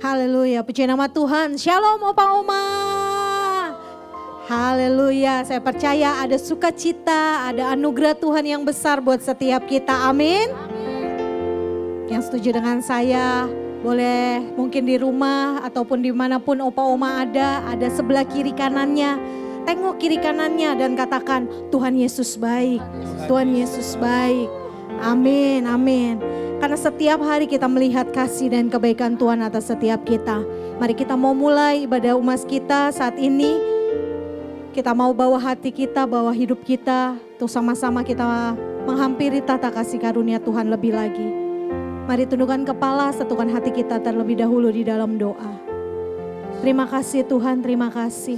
Haleluya, puji nama Tuhan. Shalom Opa Oma. Haleluya, saya percaya ada sukacita, ada anugerah Tuhan yang besar buat setiap kita. Amin. Yang setuju dengan saya, boleh mungkin di rumah ataupun dimanapun Opa Oma ada sebelah kiri kanannya. Tengok kiri kanannya dan katakan, Tuhan Yesus baik, Tuhan Yesus baik. Amin, amin. Karena setiap hari kita melihat kasih dan kebaikan Tuhan atas setiap kita. Mari kita mau mulai ibadah umas kita saat ini. Kita mau bawa hati kita, bawa hidup kita, untuk sama-sama kita menghampiri tata kasih karunia Tuhan lebih lagi. Mari tundukkan kepala, satukan hati kita terlebih dahulu di dalam doa. Terima kasih Tuhan, terima kasih.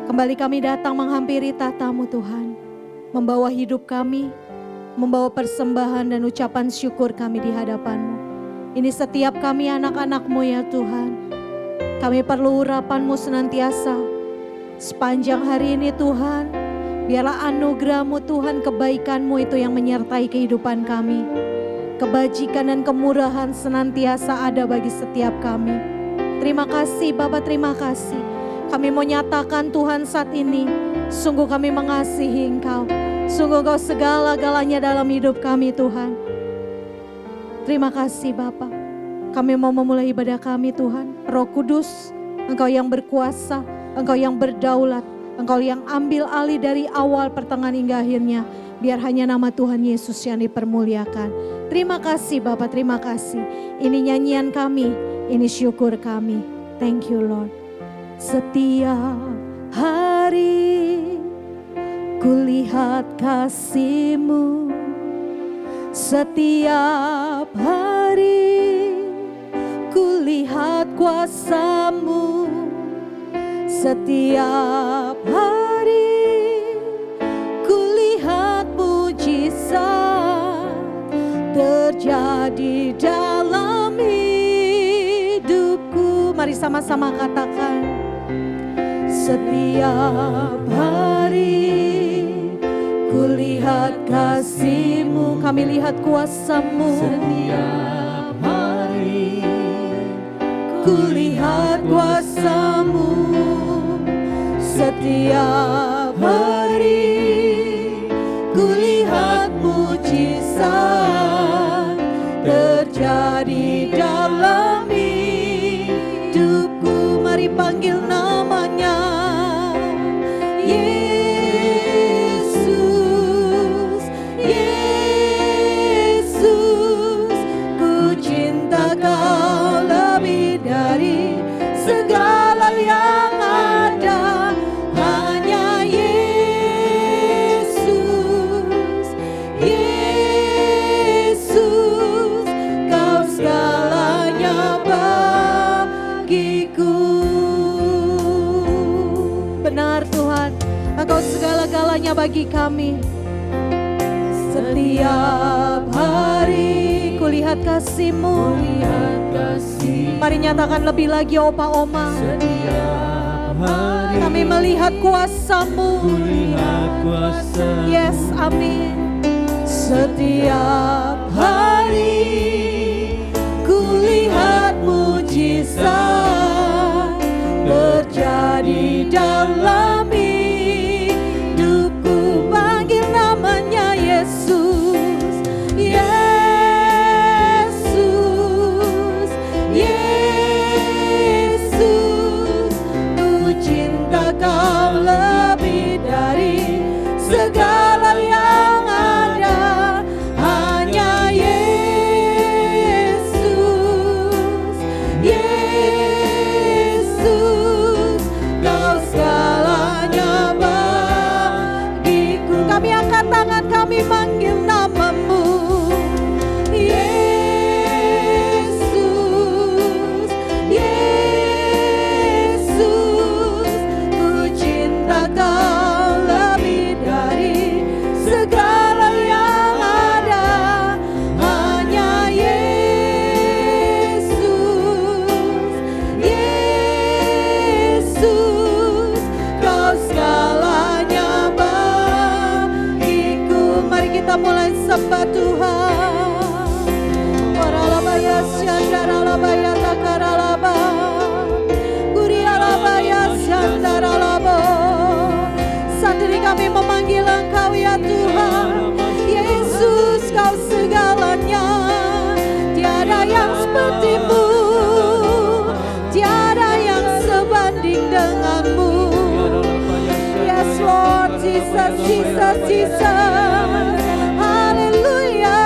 Kembali kami datang menghampiri tata-Mu Tuhan. Membawa hidup kami, membawa persembahan dan ucapan syukur kami di hadapan-Mu. Ini setiap kami anak-anak-Mu ya Tuhan. Kami perlu urapan-Mu senantiasa. Sepanjang hari ini Tuhan, biarlah anugerah-Mu Tuhan, kebaikan-Mu itu yang menyertai kehidupan kami. Kebajikan dan kemurahan senantiasa ada bagi setiap kami. Terima kasih Bapa, terima kasih. Kami mau nyatakan Tuhan saat ini, sungguh kami mengasihi Engkau. Sungguh Engkau segala-galanya dalam hidup kami Tuhan. Terima kasih Bapa. Kami mau memulai ibadah kami Tuhan. Roh Kudus, Engkau yang berkuasa, Engkau yang berdaulat, Engkau yang ambil alih dari awal, pertengahan hingga akhirnya. Biar hanya nama Tuhan Yesus yang dipermuliakan. Terima kasih Bapa, terima kasih. Ini nyanyian kami, ini syukur kami. Thank you Lord. Setiap hari kulihat kasih-Mu. Setiap hari kulihat kuasa-Mu. Setiap hari kulihat mujizat terjadi dalam hidupku. Mari sama-sama katakan. Setiap hari kulihat kasih-Mu, kami lihat kuasa-Mu. Setiap hari kulihat kuasa-Mu. Setiap hari kulihat mujizat terjadi dalam hidupku. Mari panggil namanya Yesus, Yesus. Ku cinta Kau lebih dari segala yang ada. Hanya Yesus, Yesus. Kau segalanya bagiku. Benar Tuhan, Engkau segala-galanya bagi kami. Setiap hari kulihat kasih-Mu. Mari nyatakan lebih lagi Opa Oma. Setiap hari kami melihat kuasa-Mu. Yes, amin. Setiap hari kulihat mujizat terjadi dalam hidupku. Panggil namanya Yesus, Yesus, Yesus. Ku cinta Kau lebih dari segala yang ada. Hanya Yesus, Yesus. Kau segalanya bagiku. Kami angkat tangan, kami manggil nama-Mu. Yesus, Yesus. Ku cinta Kau lebih dari segala yang ada. Hanya Yesus, Yesus. Kau segalanya bagiku. Mari kita mulai sembah Tuhan. Para labaya syandara labaya tak Jesus. Haleluya.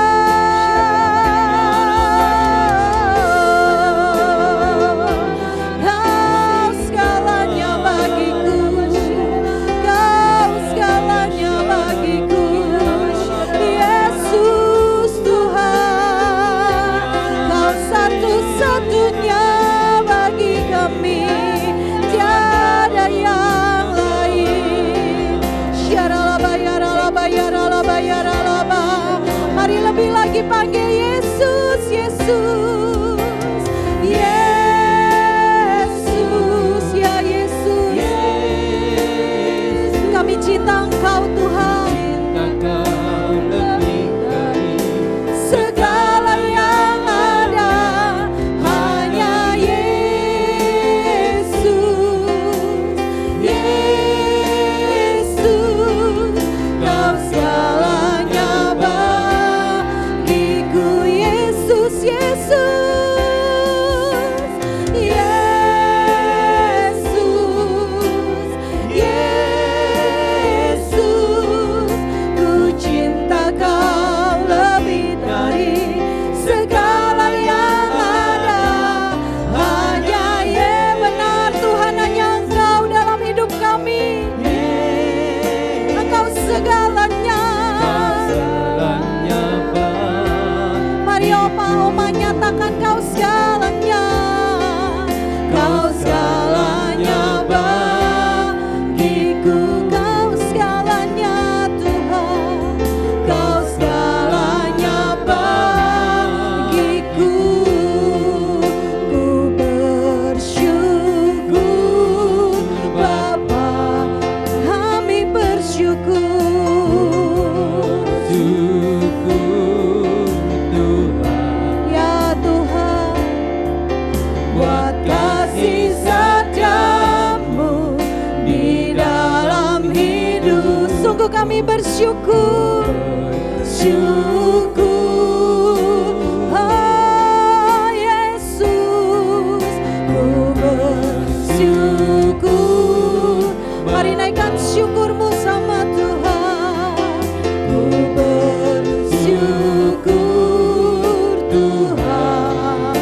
Kau segalanya bagiku, Kau segalanya bagiku, Yesus Tuhan. Kau satu-satunya bagi kami, tiada yang lain. Mari lebih lagi panggil Yesus, Yesus, Yesus, ya Yesus. Kami cinta Engkau Tuhan, segala yang ada hanya Yesus, Yesus. Kau segalanya bagiku, Yesus, Yesus, Yesus, Yesus. Ku cinta Kau lebih dari segala yang ada. Hanya benar Tuhan, hanya Engkau dalam hidup kami. Engkau segalanya. Mari Oma nyatakan Kau segalanya. Kau segalanya bagiku, Kau segalanya Tuhan. Kau segalanya bagiku. Ku bersyukur Bapa, kami bersyukur. Ya Tuhan, buat kasih setiamu di dalam hidup. Sungguh kami bersyukur, syukur. Oh Yesus, ku bersyukur. Mari naikkan syukurmu sama Tuhan. Ku bersyukur Tuhan,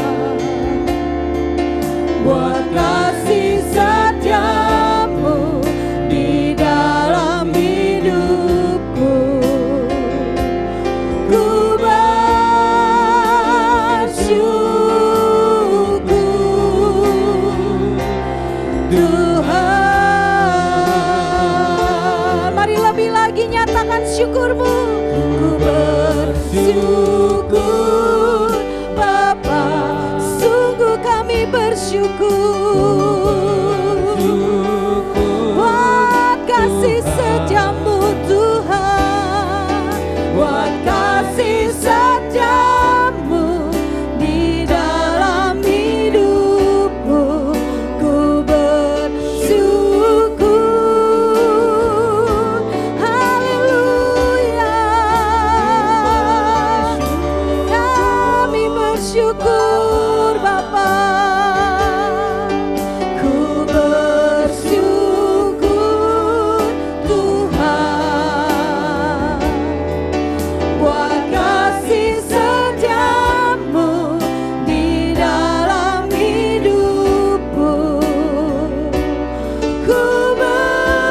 buat kasih setiamu di dalam hidupku. Ku bersyukur Tuhan. Mari lebih lagi nyatakan syukurmu. Ku bersyukur Bapa, sungguh kami bersyukur buat kasih setiamu Tuhan, buat kasih setiamu di dalam hidupku. Ku bersyukur, haleluya. Kami bersyukur Bapa. Ku bersyukur Tuhan, buat kasih setiamu di dalam hidupku. Ku bersyukur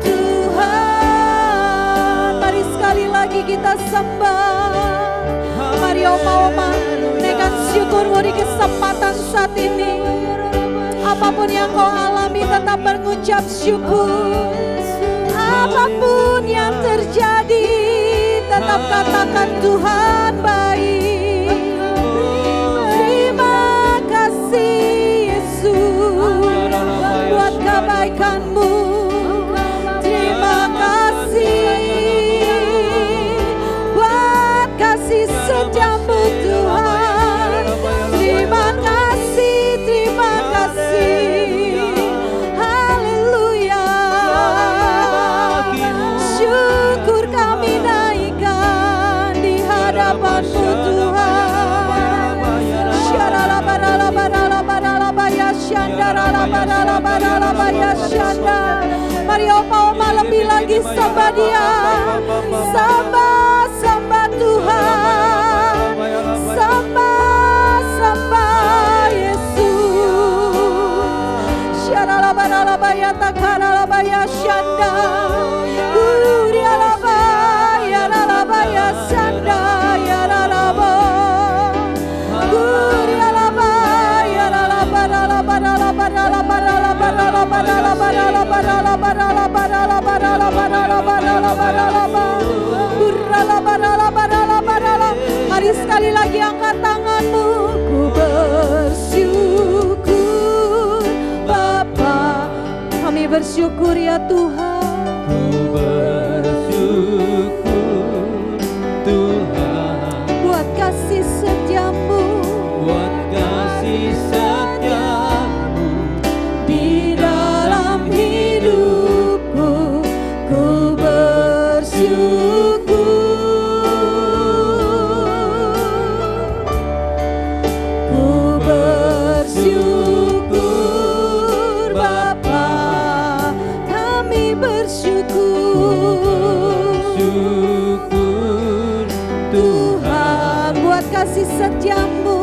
Tuhan. Mari sekali lagi kita sembah. Mari Oma naikkan syukurmu di kesempatan saat ini. Apapun yang kau alami, tetap mengucap syukur. Apapun yang terjadi, tetap katakan Tuhan baik. Terima kasih Yesus buat kebaikan-Mu. Terima kasih buat kasih setiamu Tuhan. Terima kasih, terima kasih. Haleluya. Syukur kami naikkan di hadapan Mari Opa Oma lebih lagi sembah Dia. Sembah Tuhan. Sembah Yesus. Syaralabaralabaya takaralabaya syanda. Urialabaya ralabaya syanda yaralaba. Urialabaya Mari sekali lagi angkat tanganmu. Ku bersyukur Bapa, kami bersyukur ya Tuhan. Ku bersyukur Tuhan buat kasih setiamu, buat kasih setiamu di dalam hidupku. Ku bersyukur, ku bersyukur Bapa, kami bersyukur Tuhan buat kasih setiamu,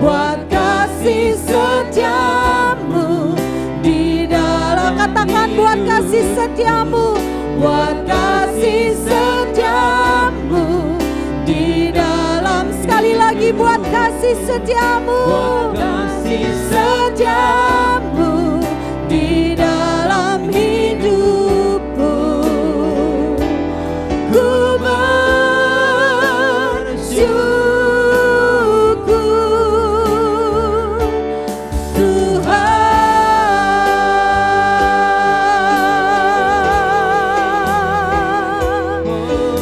buat kasih setiamu di dalam, katakan buat kasih setiamu, buat kasih setiamu di dalam, sekali lagi buat kasih setiamu, buat kasih setiamu di dalam hidupku. Ku bersyukur Tuhan,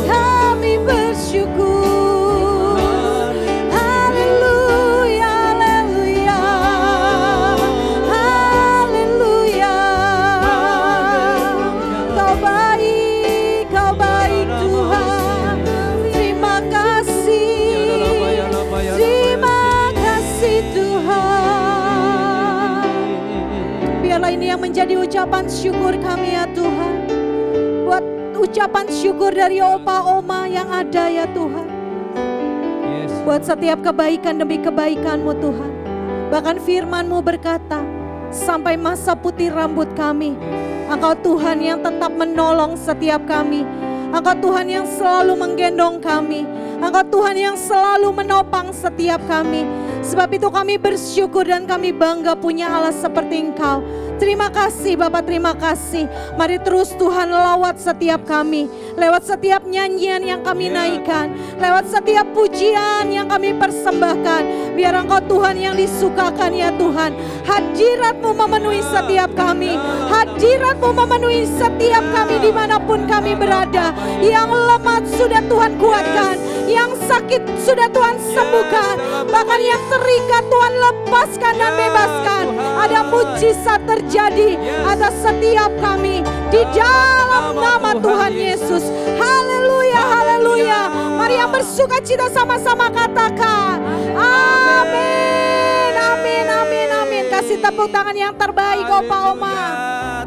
kami bersyukur. Haleluya, haleluya, haleluya. Kau baik Tuhan. Terima kasih Tuhan. Biarlah ini yang menjadi ucapan syukur kami ya Tuhan. Buat ucapan syukur dari Opa Oma yang ada ya Tuhan. Buat setiap kebaikan demi kebaikan-Mu Tuhan. Bahkan firman-Mu berkata, sampai masa putih rambut kami, Engkau Tuhan yang tetap menolong setiap kami. Engkau Tuhan yang selalu menggendong kami. Engkau Tuhan yang selalu menopang setiap kami. Sebab itu kami bersyukur dan kami bangga punya Allah seperti Engkau. Terima kasih Bapak, terima kasih. Mari terus Tuhan lawat setiap kami. Lewat setiap nyanyian yang kami naikkan. Lewat setiap pujian yang kami persembahkan. Biar Engkau Tuhan yang disukakan ya Tuhan. Hadirat-Mu memenuhi setiap kami. Hadirat-Mu memenuhi setiap kami dimanapun kami berada. Yang lemah sudah Tuhan kuatkan. Yang sakit sudah Tuhan sembuhkan. Bahkan yang terikat Tuhan lepaskan dan bebaskan. Ada mujizat terjadi atas setiap kami di dalam nama Tuhan Yesus. Haleluya, haleluya. Mari yang bersuka cita sama-sama katakan amin, amin, amin, amin. Kasih tepuk tangan yang terbaik Opa Oma.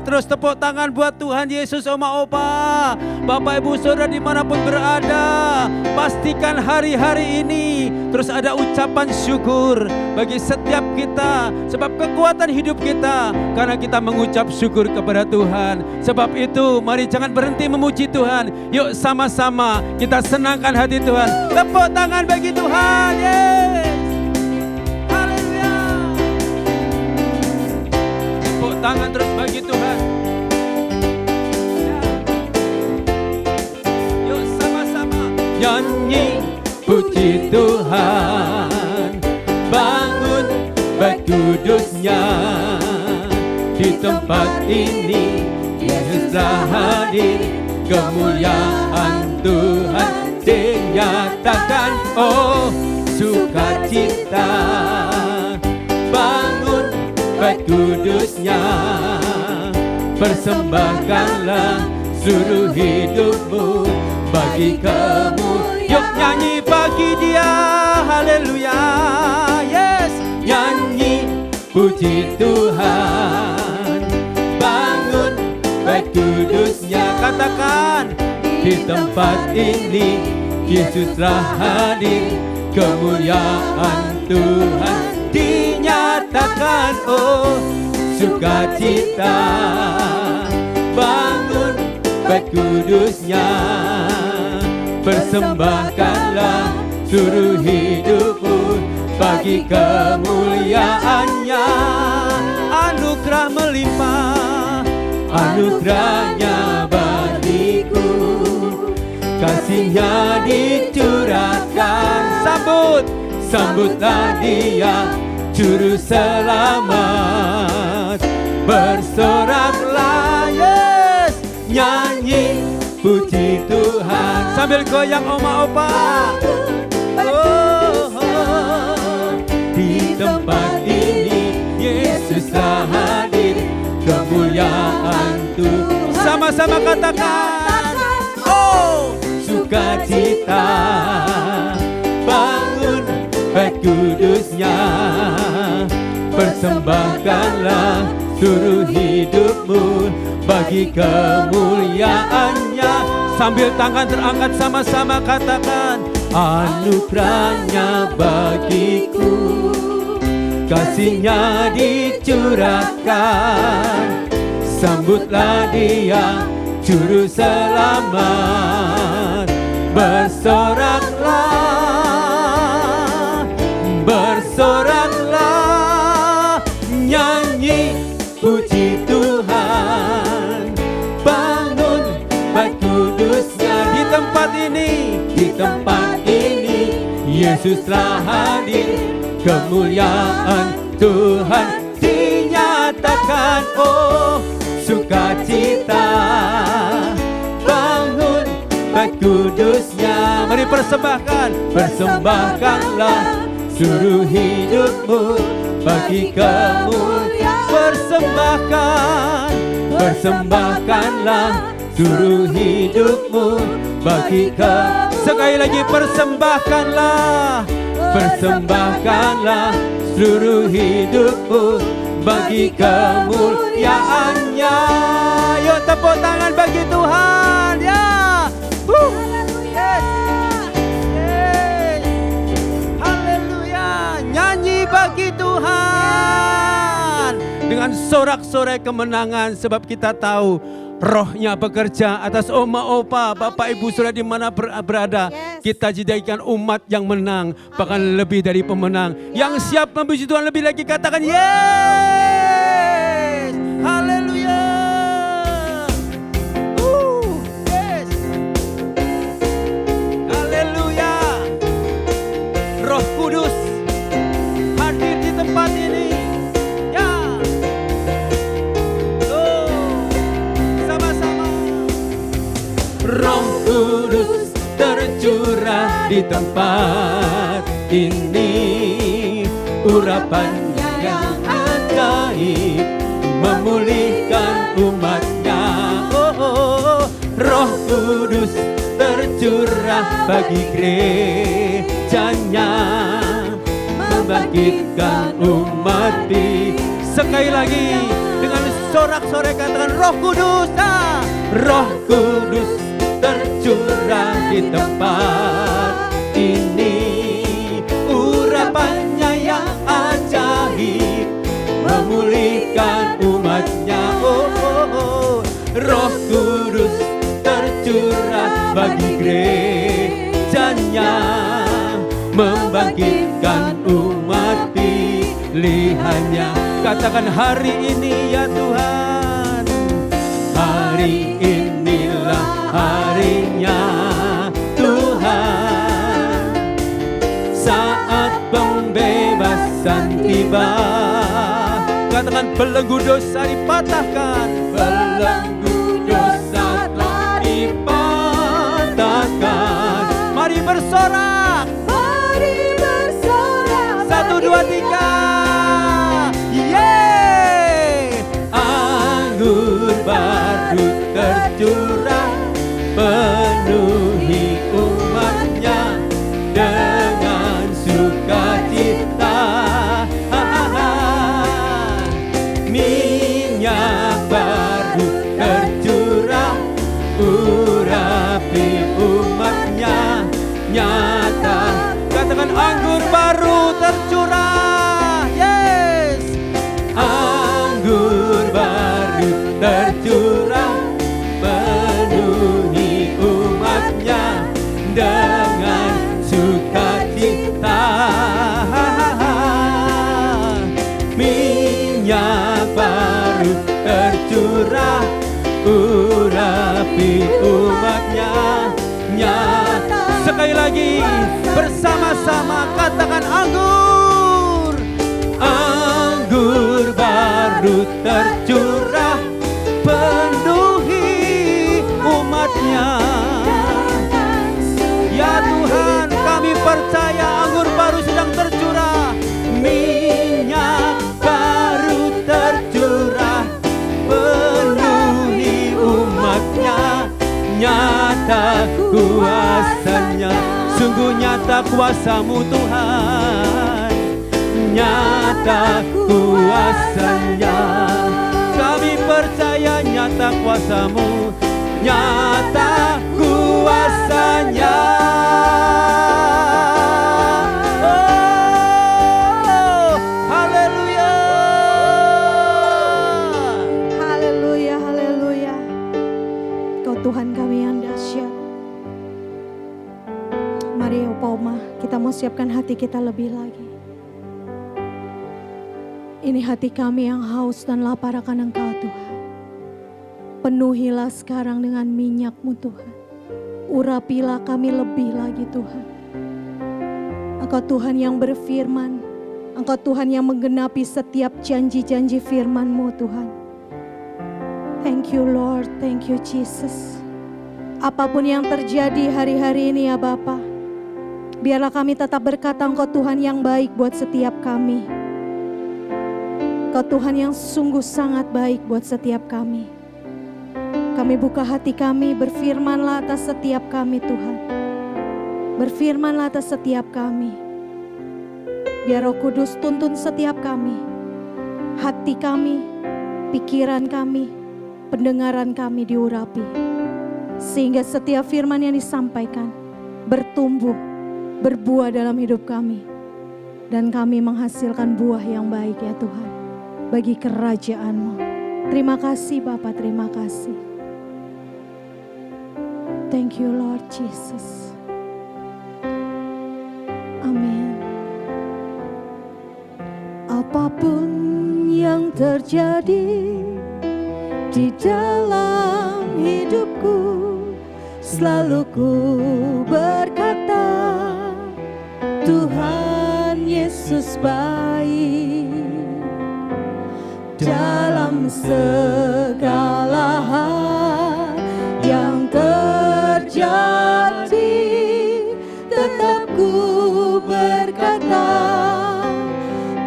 Terus tepuk tangan buat Tuhan Yesus, Oma Opa. Bapak Ibu Saudara dimanapun berada, pastikan hari-hari ini terus ada ucapan syukur bagi setiap kita. Sebab kekuatan hidup kita karena kita mengucap syukur kepada Tuhan. Sebab itu mari jangan berhenti memuji Tuhan. Yuk sama-sama kita senangkan hati Tuhan. Tepuk tangan bagi Tuhan. Yes. Haleluya. Tepuk tangan terus bagi Tuhan. Yuk sama-sama nyanyi puji Tuhan, bangun bait kudusnya. Di tempat ini Yesus telah hadir, kemuliaan Tuhan dinyatakan. Oh sukacita, bangun bait kudusnya, persembahkanlah seluruh hidupmu bagi kemuliaan. Yuk nyanyi bagi Dia, haleluya, yes. Nyanyi puji Tuhan, di tempat ini. Yesus telah hadir, kemuliaan Tuhan dinyatakan. Oh, sukacita bangun bait kudusnya, persembahkanlah seluruh hidupmu bagi kemuliaannya. Anugerah melimpah, anugerahnya bagiku, kasihnya dicurahkan. Sambutlah dia, juru selamat. Bersoraklah, yes, nyanyi puji Tuhan. Sambil goyang oma opa. Di tempat ini Yesus telah hadir, kemuliaan Tuhan. Sama-sama katakan, oh, sukacita bangun bait kudusnya, persembahkanlah seluruh hidupmu bagi kemuliaannya. Sambil tangan terangkat sama-sama katakan, anugerahnya bagiku, kasihnya dicurahkan. Sambutlah dia, juru selamat. Bersoraklah, bersoraklah, nyanyi puji Tuhan. Bangun bait kudusnya di tempat ini, di tempat ini Yesus telah hadir, kemuliaan Tuhan dinyatakan. Oh, sukacita bangun bait kudusnya. Mari persembahkan, persembahkanlah seluruh hidupmu bagi kemuliaan. Persembahkan, persembahkanlah seluruh hidupmu bagi kemuliaan. Sekali lagi persembahkanlah, persembahkanlah seluruh hidupmu bagi kemuliaannya. Yuk tepuk tangan bagi Tuhan ya. Yes. Haleluya. Nyanyi bagi Tuhan dengan sorak-sorai kemenangan, sebab kita tahu Rohnya bekerja atas oma opa, bapak ibu saudara di mana berada. Kita jadikan umat yang menang, bahkan lebih dari pemenang, yang siap memuji Tuhan. Lebih lagi katakan yes. Haleluya. Yes. Haleluya. Roh Kudus hadir di tempat ini. Roh Kudus tercurah di tempat ini, urapannya yang ajaib memulihkan umatnya. Oh, Roh Kudus tercurah bagi gerejanya, membangkitkan umat di. Sekali lagi dengan sorak-sorai katakan Roh Kudus. Roh Kudus tercurah di tempat ini, urapannya yang ajaib memulihkan umatnya. Oh, Roh Kudus tercurah bagi gerejanya, membangkitkan umat pilihannya. Katakan hari ini ya Tuhan, hari inilah harinya Tuhan, saat pembebasan tiba. Katakan belenggu dosa dipatahkan, belenggu dosa telah dipatahkan. Mari bersorak, mari bersorak. 1, 2, 3. Yeay, anggur baru tercurah, penuhi umatnya dengan sukacita. Minyak baru tercurah, urapi nyata. Katakan anggur baru tercurah. Yes. Anggur baru tercurah, penuhi umatnya dengan sukacita. Minyak baru tercurah, urapi umatnya nyata. Sekali lagi bersama-sama katakan anggur. Anggur baru tercurah, penuhi umatnya. Ya Tuhan, kami percaya anggur baru sedang tercurah. Minyak baru tercurah, penuhi umatnya. Nyata kuasanya, sungguh nyata kuasamu Tuhan. Nyata kuasanya, kami percaya nyata kuasamu, nyata kuasanya. Oh, haleluya. Haleluya, haleluya. Kau Tuhan kami yang dahsyat. Mari Opa Oma, kita mau siapkan hati kita lebih lagi. Ini hati kami yang haus dan lapar akan Engkau Tuhan. Penuhilah sekarang dengan minyak-Mu Tuhan. Urapilah kami lebih lagi Tuhan. Engkau Tuhan yang berfirman. Engkau Tuhan yang menggenapi setiap janji-janji firman-Mu Tuhan. Thank you Lord, thank you Jesus. Apapun yang terjadi hari-hari ini ya Bapa, biarlah kami tetap berkata Engkau Tuhan yang baik buat setiap kami. Engkau Tuhan yang sungguh sangat baik buat setiap kami. Kami buka hati kami, berfirmanlah atas setiap kami Tuhan. Berfirmanlah atas setiap kami. Biar Roh Kudus tuntun setiap kami. Hati kami, pikiran kami, pendengaran kami diurapi. Sehingga setiap firman yang disampaikan bertumbuh, berbuah dalam hidup kami. Dan kami menghasilkan buah yang baik ya Tuhan. Bagi kerajaan-Mu. Terima kasih Bapa, terima kasih. Thank you Lord Jesus. Amin. Apapun yang terjadi di dalam hidupku, selalu ku berkata, Tuhan Yesus baik. Dalam segala hal yang terjadi, tetap ku berkata,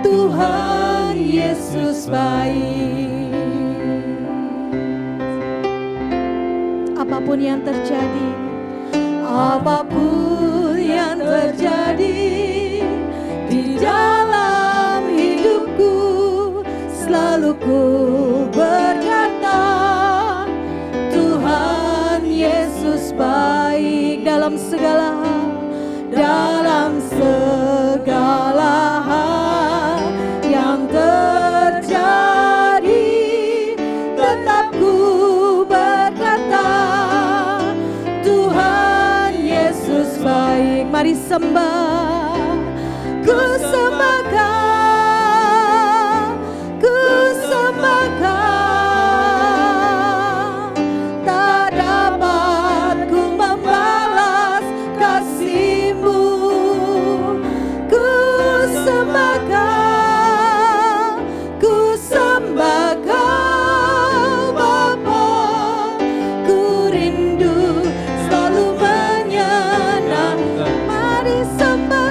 Tuhan Yesus baik. Apapun yang terjadi, apapun yang terjadi di dalam hidupku, selalu ku berkata, Tuhan Yesus baik. Dalam segala hal, dalam segala hal yang terjadi, tetap ku berkata, Tuhan Yesus baik. Mari sembah, ku sembahkan. Tak dapat ku membalas kasih-Mu. Ku sembahkan Bapa. Ku rindu selalu menyenangkan. Mari sembah.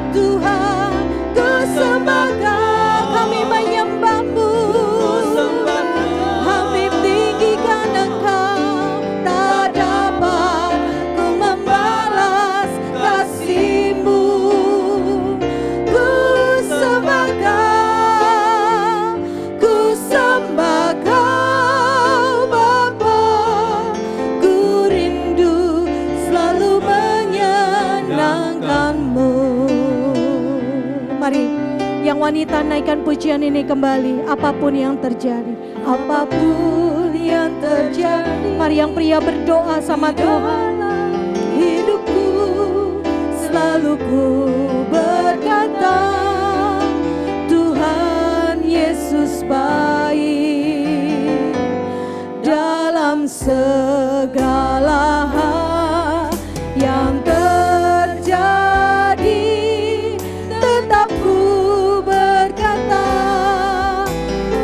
wanita naikkan pujian ini kembali. Apapun yang terjadi, apapun yang terjadi. Mari yang pria berdoa sama Tuhan. Hidupku selalu ku berkata, Tuhan Yesus baik. Dalam segala hal yang terjadi, tetap ku berkata,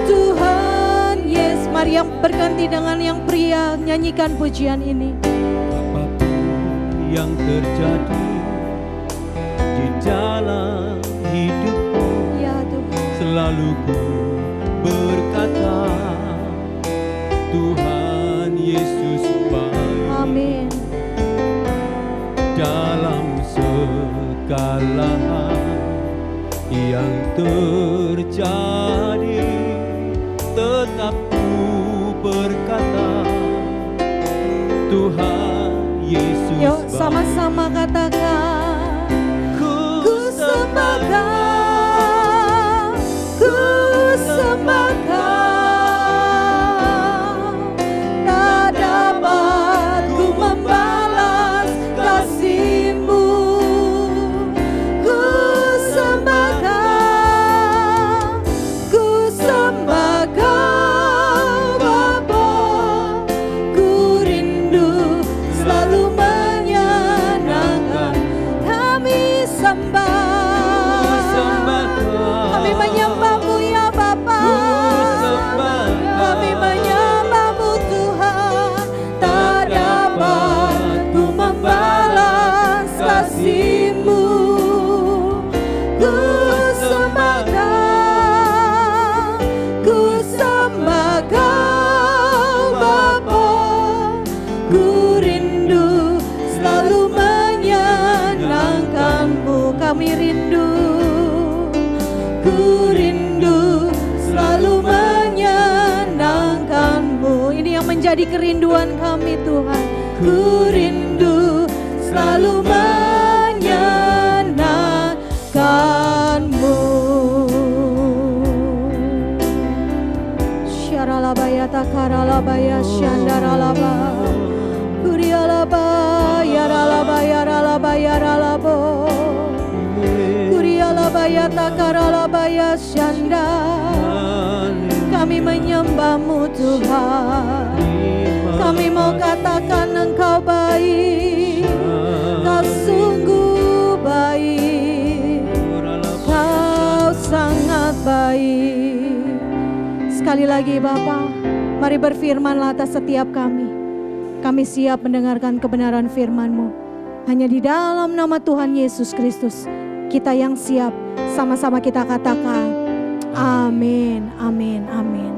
Tuhan Yesus. Mari yang berganti dengan yang pria, nyanyikan pujian ini. Apapun yang terjadi di dalam hidupku, Ya Tuhan, selalu ku berkata, Tuhan Yesus baik. amin. Dalam segala hal yang terjadi, tetap ku berkata, Tuhan Yesus Yuk baik. sama-sama katakan, Ku sembah Kau, ku sembah Kau. Tak dapat ku membalas kasih-Mu. Ku sembah Kau, ku sembah Kau Bapa. Ku rindu selalu menyenangkan. Kami sembah, kami menyembah-Mu ya Bapa. Kami menyembah-Mu Tuhan. Tak dapat ku membalas kasih-Mu. Ku sembah Kau, ku sembah Kau Bapa. Ku rindu selalu menyenangkan-Mu. Kami rindu, ku rindu selalu menyenangkan-Mu. Ini yang menjadi kerinduan kami Tuhan. Ku rindu selalu menyenangkan-Mu. Syaralabaya takaralabaya syandaralaba. Kurialaba yaralaba yaralaba yaralabo. Kurialabaya takaralabaya syanda. Kami menyembah-Mu Tuhan. Kami mau katakan Engkau baik. Kau sungguh baik. Kau sangat baik. Sekali lagi Bapa, mari berfirmanlah atas setiap kami. Kami siap mendengarkan kebenaran firman-Mu. Hanya di dalam nama Tuhan Yesus Kristus, kita yang siap, sama-sama kita katakan, amin, amin, amin.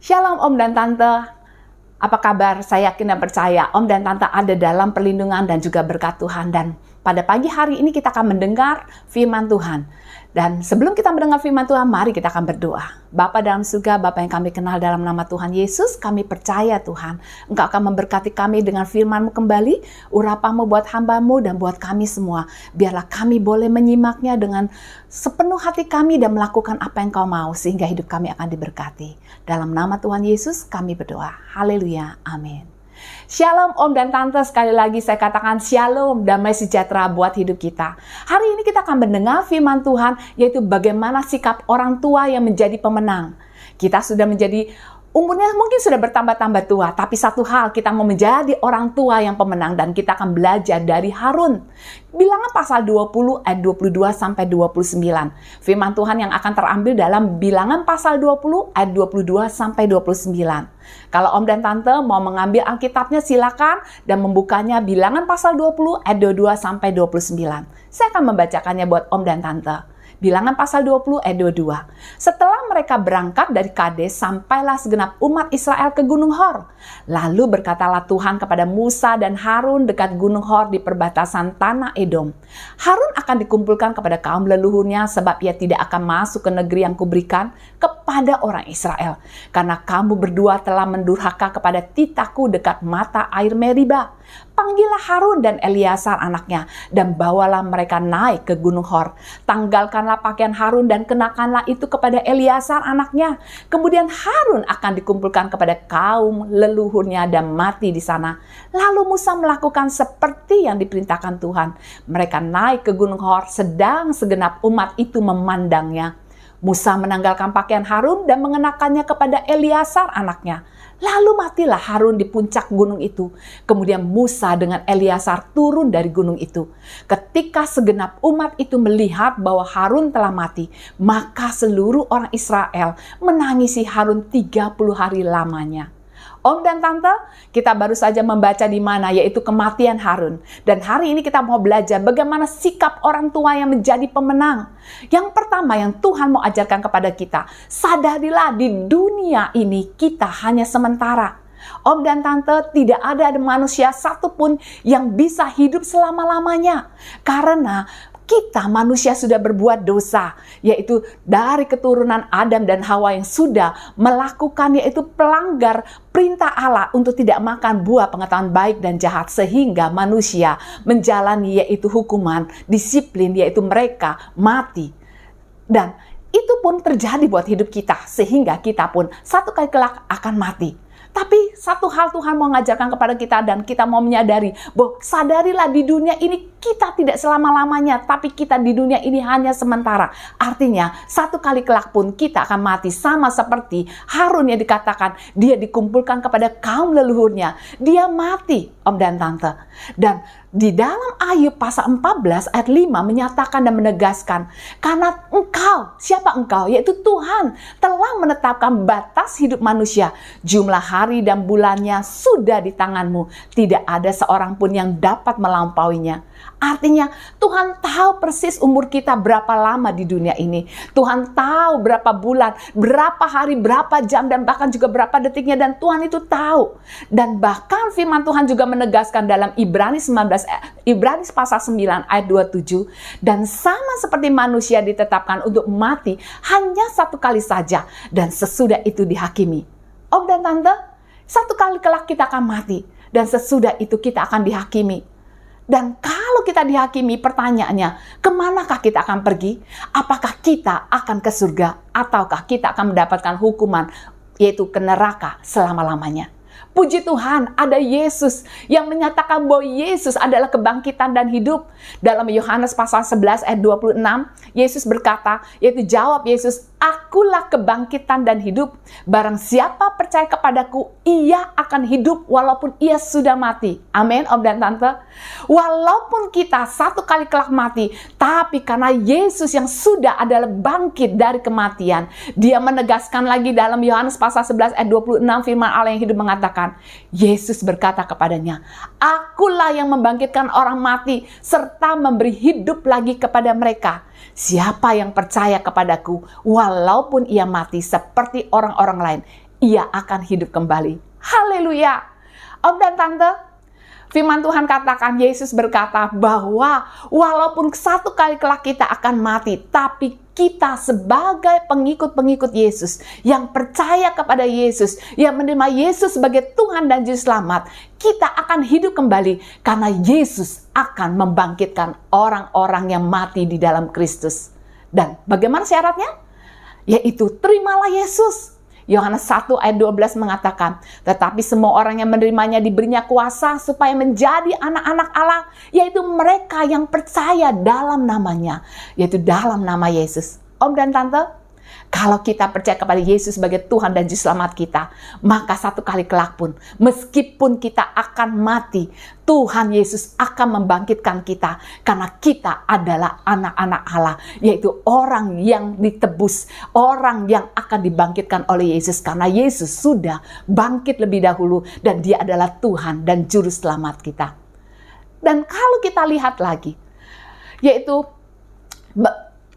Shalom Om dan Tante, apa kabar? Saya yakin dan percaya Om dan Tante ada dalam perlindungan dan juga berkat Tuhan. Dan pada pagi hari ini kita akan mendengar firman Tuhan. Dan sebelum kita mendengar firman Tuhan, mari kita akan berdoa. Bapa dalam surga, Bapa yang kami kenal dalam nama Tuhan Yesus, kami percaya Tuhan, Engkau akan memberkati kami dengan firman-Mu kembali, urapan-Mu buat hamba-Mu dan buat kami semua. Biarlah kami boleh menyimaknya dengan sepenuh hati kami dan melakukan apa yang Kau mau, sehingga hidup kami akan diberkati. Dalam nama Tuhan Yesus kami berdoa. Haleluya. Amin. Shalom Om dan Tante, sekali lagi saya katakan shalom, damai sejahtera buat hidup kita. Hari ini kita akan mendengar firman Tuhan, yaitu bagaimana sikap orang tua yang menjadi pemenang. Kita sudah menjadi, umurnya mungkin sudah bertambah-tambah tua, tapi satu hal, kita mau menjadi orang tua yang pemenang dan kita akan belajar dari Harun. Bilangan pasal 20 ayat 22 sampai 29. Firman Tuhan yang akan terambil dalam Bilangan pasal 20 ayat 22 sampai 29. Kalau Om dan Tante mau mengambil Alkitabnya silakan dan membukanya Bilangan pasal 20 ayat 22 sampai 29. Saya akan membacakannya buat Om dan Tante. Bilangan pasal 20 ayat 22. Setelah mereka berangkat dari Kades, sampailah segenap umat Israel ke Gunung Hor. Lalu berkatalah Tuhan kepada Musa dan Harun dekat Gunung Hor di perbatasan tanah Edom. Harun akan dikumpulkan kepada kaum leluhurnya sebab ia tidak akan masuk ke negeri yang kuberikan kepada orang Israel. Karena kamu berdua telah mendurhaka kepada titahku dekat mata air Meriba. Panggillah Harun dan Eleazar anaknya dan bawalah mereka naik ke Gunung Hor. Tanggalkanlah pakaian Harun dan kenakanlah itu kepada Eleazar anaknya. Kemudian Harun akan dikumpulkan kepada kaum leluhurnya dan mati di sana. Lalu Musa melakukan seperti yang diperintahkan Tuhan. Mereka naik ke Gunung Hor sedang segenap umat itu memandangnya. Musa menanggalkan pakaian Harun dan mengenakannya kepada Eleazar anaknya. Lalu matilah Harun di puncak gunung itu. Kemudian Musa dengan Eleazar turun dari gunung itu. Ketika segenap umat itu melihat bahwa Harun telah mati, maka seluruh orang Israel menangisi Harun 30 hari lamanya. Om dan Tante, kita baru saja membaca di mana, yaitu kematian Harun. Dan hari ini kita mau belajar bagaimana sikap orang tua yang menjadi pemenang. Yang pertama yang Tuhan mau ajarkan kepada kita, sadarilah di dunia ini kita hanya sementara. Om dan Tante, tidak ada manusia satupun yang bisa hidup selama-lamanya. Karena kita manusia sudah berbuat dosa, yaitu dari keturunan Adam dan Hawa yang sudah melakukan, yaitu pelanggar perintah Allah untuk tidak makan buah pengetahuan baik dan jahat, sehingga manusia menjalani yaitu hukuman, disiplin, yaitu mereka mati. Dan itu pun terjadi buat hidup kita, sehingga kita pun satu kali kelak akan mati. Tapi satu hal Tuhan mau mengajarkan kepada kita dan kita mau menyadari bahwa sadarilah di dunia ini kita tidak selama-lamanya, tapi kita di dunia ini hanya sementara. Artinya satu kali kelak pun kita akan mati, sama seperti Harun yang dikatakan dia dikumpulkan kepada kaum leluhurnya. Dia mati, Om dan Tante. Dan di dalam Ayub pasal 14 ayat 5 menyatakan dan menegaskan, karena engkau, siapa engkau? Yaitu Tuhan telah menetapkan batas hidup manusia. Jumlah hari dan bulannya sudah di tanganmu. Tidak ada seorang pun yang dapat melampauinya. Artinya Tuhan tahu persis umur kita berapa lama di dunia ini. Tuhan tahu berapa bulan, berapa hari, berapa jam, dan bahkan juga berapa detiknya. Dan Tuhan itu tahu. Dan bahkan firman Tuhan juga menegaskan dalam Ibrani pasal 9 ayat 27. Dan sama seperti manusia ditetapkan untuk mati hanya satu kali saja. Dan sesudah itu dihakimi. Om dan Tante, satu kali kelak kita akan mati. Dan sesudah itu kita akan dihakimi. Dan kalau kita dihakimi, pertanyaannya, kemanakah kita akan pergi? Apakah kita akan ke surga? Ataukah kita akan mendapatkan hukuman, yaitu ke neraka selama-lamanya? Puji Tuhan, ada Yesus yang menyatakan bahwa Yesus adalah kebangkitan dan hidup. Dalam Yohanes pasal 11 ayat 26, Yesus berkata, yaitu jawab Yesus, akulah kebangkitan dan hidup. Barang siapa percaya kepadaku, ia akan hidup walaupun ia sudah mati. Amin, Om dan Tante. Walaupun kita satu kali kelak mati, tapi karena Yesus yang sudah adalah bangkit dari kematian, dia menegaskan lagi dalam Yohanes pasal 11 ayat 26, firman Allah yang hidup mengatakan, Yesus berkata kepadanya, akulah yang membangkitkan orang mati serta memberi hidup lagi kepada mereka. Siapa yang percaya kepadaku, walaupun ia mati seperti orang-orang lain, ia akan hidup kembali. Haleluya. Om dan Tante, firman Tuhan katakan, Yesus berkata bahwa walaupun satu kali kelak kita akan mati, tapi kita sebagai pengikut-pengikut Yesus yang percaya kepada Yesus, yang menerima Yesus sebagai Tuhan dan Juru Selamat, kita akan hidup kembali karena Yesus akan membangkitkan orang-orang yang mati di dalam Kristus. Dan bagaimana syaratnya? Yaitu terimalah Yesus. Yohanes 1 ayat 12 mengatakan, tetapi semua orang yang menerimanya diberinya kuasa supaya menjadi anak-anak Allah, yaitu mereka yang percaya dalam namanya, yaitu dalam nama Yesus. Om dan Tante, kalau kita percaya kepada Yesus sebagai Tuhan dan Juru Selamat kita, maka satu kali kelak pun, meskipun kita akan mati, Tuhan Yesus akan membangkitkan kita karena kita adalah anak-anak Allah, yaitu orang yang ditebus, orang yang akan dibangkitkan oleh Yesus karena Yesus sudah bangkit lebih dahulu dan dia adalah Tuhan dan Juru Selamat kita. Dan kalau kita lihat lagi, yaitu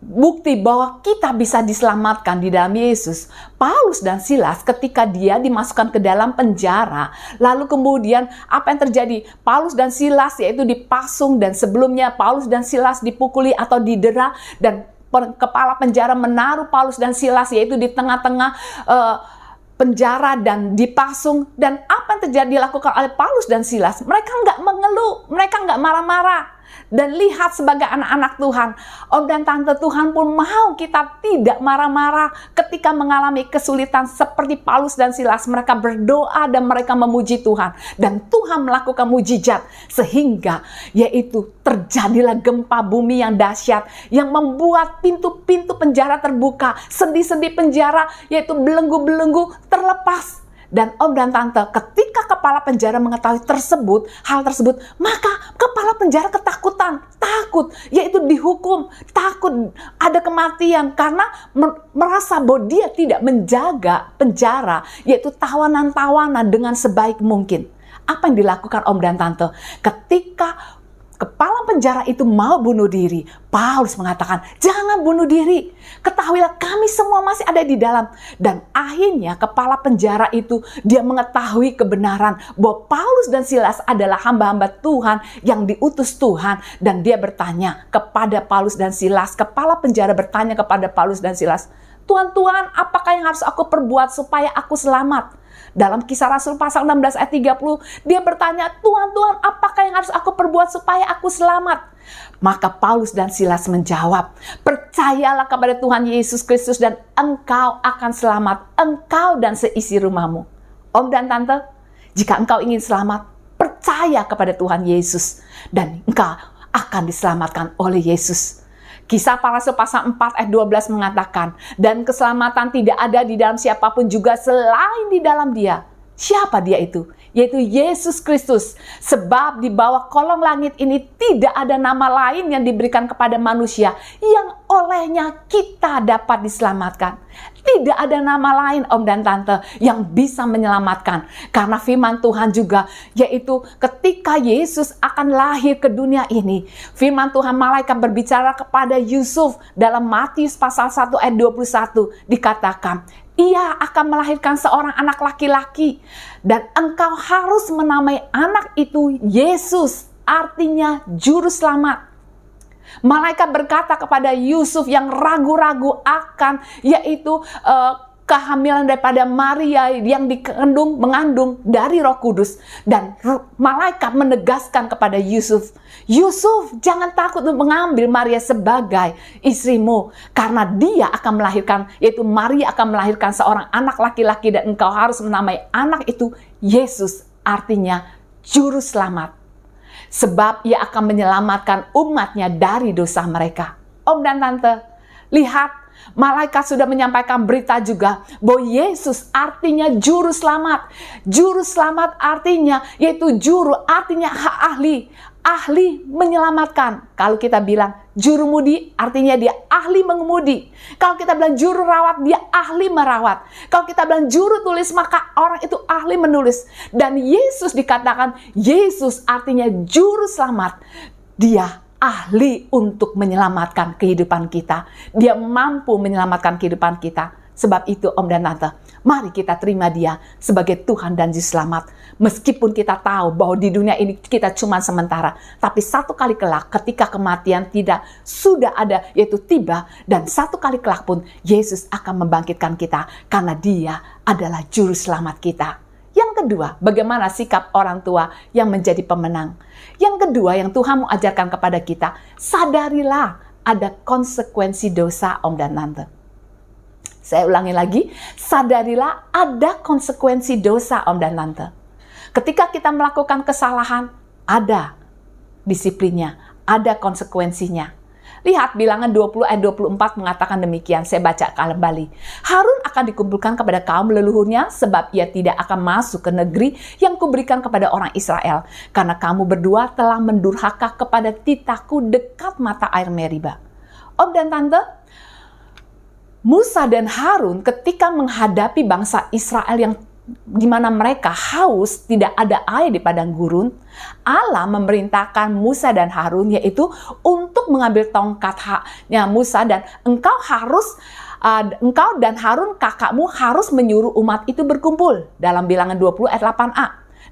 bukti bahwa kita bisa diselamatkan di dalam Yesus. Paulus dan Silas ketika dia dimasukkan ke dalam penjara, lalu kemudian apa yang terjadi? Paulus dan Silas yaitu dipasung, dan sebelumnya Paulus dan Silas dipukuli atau didera, dan kepala penjara menaruh Paulus dan Silas yaitu di tengah-tengah penjara dan dipasung. Dan apa yang terjadi dilakukan oleh Paulus dan Silas? Mereka nggak mengeluh, mereka nggak marah-marah. Dan lihat sebagai anak-anak Tuhan, Om dan Tante, Tuhan pun mau kita tidak marah-marah ketika mengalami kesulitan seperti Paulus dan Silas. Mereka berdoa dan mereka memuji Tuhan. Dan Tuhan melakukan mujizat sehingga yaitu terjadilah gempa bumi yang dahsyat yang membuat pintu-pintu penjara terbuka. Sendi-sendi penjara yaitu belenggu-belenggu terlepas. Dan Om dan Tante, ketika kepala penjara mengetahui hal tersebut, maka kepala penjara ketakutan, takut, yaitu dihukum, takut ada kematian karena merasa bahwa dia tidak menjaga penjara, yaitu tawanan-tawanan dengan sebaik mungkin. Apa yang dilakukan Om dan Tante? Ketika kepala penjara itu mau bunuh diri, Paulus mengatakan, jangan bunuh diri. Ketahuilah kami semua masih ada di dalam. Dan akhirnya kepala penjara itu dia mengetahui kebenaran bahwa Paulus dan Silas adalah hamba-hamba Tuhan yang diutus Tuhan. Dan dia bertanya kepada Paulus dan Silas, kepala penjara bertanya kepada Paulus dan Silas, Tuhan, apakah yang harus aku perbuat supaya aku selamat? Dalam Kisah Rasul pasal 16 ayat 30, dia bertanya, Tuhan, apakah yang harus aku perbuat supaya aku selamat? Maka Paulus dan Silas menjawab, percayalah kepada Tuhan Yesus Kristus dan engkau akan selamat, engkau dan seisi rumahmu. Om dan Tante, jika engkau ingin selamat, percaya kepada Tuhan Yesus dan engkau akan diselamatkan oleh Yesus. Kisah Para Rasul pasal 4 ayat 12 mengatakan, dan keselamatan tidak ada di dalam siapapun juga selain di dalam Dia. Siapa Dia itu? Yaitu Yesus Kristus. Sebab di bawah kolong langit ini tidak ada nama lain yang diberikan kepada manusia yang olehnya kita dapat diselamatkan. Tidak ada nama lain, Om dan Tante, yang bisa menyelamatkan. Karena firman Tuhan juga, yaitu ketika Yesus akan lahir ke dunia ini, firman Tuhan, malaikat berbicara kepada Yusuf dalam Matius pasal 1 ayat 21, dikatakan, ia akan melahirkan seorang anak laki-laki, dan engkau harus menamai anak itu Yesus, artinya juru selamat. Malaikat berkata kepada Yusuf yang ragu-ragu akan yaitu kehamilan daripada Maria yang mengandung dari Roh Kudus, dan malaikat menegaskan kepada Yusuf, jangan takut untuk mengambil Maria sebagai istrimu, karena dia akan melahirkan, yaitu Maria akan melahirkan seorang anak laki-laki, dan engkau harus menamai anak itu Yesus, artinya juru selamat. Sebab ia akan menyelamatkan umatnya dari dosa mereka. Om dan Tante, lihat, malaikat sudah menyampaikan berita juga bahwa Yesus artinya juru selamat. Juru selamat artinya, yaitu juru artinya ahli. Ahli menyelamatkan. Kalau kita bilang juru mudi, artinya dia ahli mengemudi. Kalau kita bilang juru rawat, dia ahli merawat. Kalau kita bilang juru tulis, maka orang itu ahli menulis. Dan Yesus dikatakan, Yesus artinya juru selamat. Dia ahli untuk menyelamatkan kehidupan kita. Dia mampu menyelamatkan kehidupan kita. Sebab itu Om dan Tante, mari kita terima Dia sebagai Tuhan dan Juru Selamat. Meskipun kita tahu bahwa di dunia ini kita cuma sementara, tapi satu kali kelak ketika kematian tidak sudah ada, yaitu tiba, dan satu kali kelak pun Yesus akan membangkitkan kita karena Dia adalah Juru Selamat kita. Yang kedua, bagaimana sikap orang tua yang menjadi pemenang? Yang kedua yang Tuhan mau ajarkan kepada kita, sadarilah ada konsekuensi dosa Om dan Tante. Saya ulangi lagi, sadarilah ada konsekuensi dosa Om dan Tante. Ketika kita melakukan kesalahan, ada disiplinnya, ada konsekuensinya. Lihat Bilangan 20 ayat 24 mengatakan demikian, saya baca kembali. Harun akan dikumpulkan kepada kaum leluhurnya, sebab ia tidak akan masuk ke negeri yang kuberikan kepada orang Israel. Karena kamu berdua telah mendurhaka kepada titahku dekat mata air Meriba. Om dan Tante, Musa dan Harun ketika menghadapi bangsa Israel yang di mana mereka haus, tidak ada air di padang gurun, Allah memerintahkan Musa dan Harun, yaitu untuk mengambil tongkatnya Musa, dan engkau dan Harun kakakmu harus menyuruh umat itu berkumpul. Dalam Bilangan 20 ayat 8a.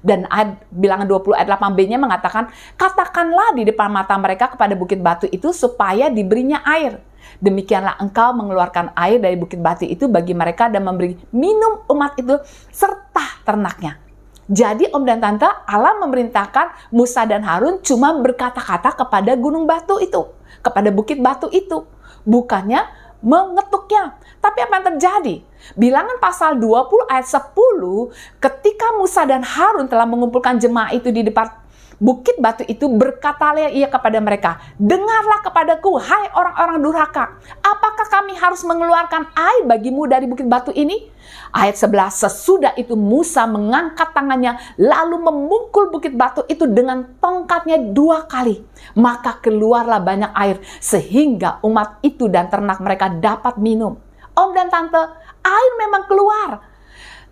Dan Bilangan 20 ayat 8b-nya mengatakan, katakanlah di depan mata mereka kepada bukit batu itu supaya diberinya air. Demikianlah engkau mengeluarkan air dari bukit batu itu bagi mereka dan memberi minum umat itu serta ternaknya. Jadi Om dan Tante, Allah memerintahkan Musa dan Harun cuma berkata-kata kepada gunung batu itu, kepada bukit batu itu, bukannya mengetuknya. Tapi apa yang terjadi? Bilangan pasal 20 ayat 10, ketika Musa dan Harun telah mengumpulkan jemaah itu di depan bukit batu itu, berkatalah ia kepada mereka, dengarlah kepadaku, hai orang-orang durhaka, apakah kami harus mengeluarkan air bagimu dari bukit batu ini? Ayat 11, sesudah itu Musa mengangkat tangannya, lalu memukul bukit batu itu dengan tongkatnya 2 kali. Maka keluarlah banyak air, sehingga umat itu dan ternak mereka dapat minum. Om dan Tante, air memang keluar,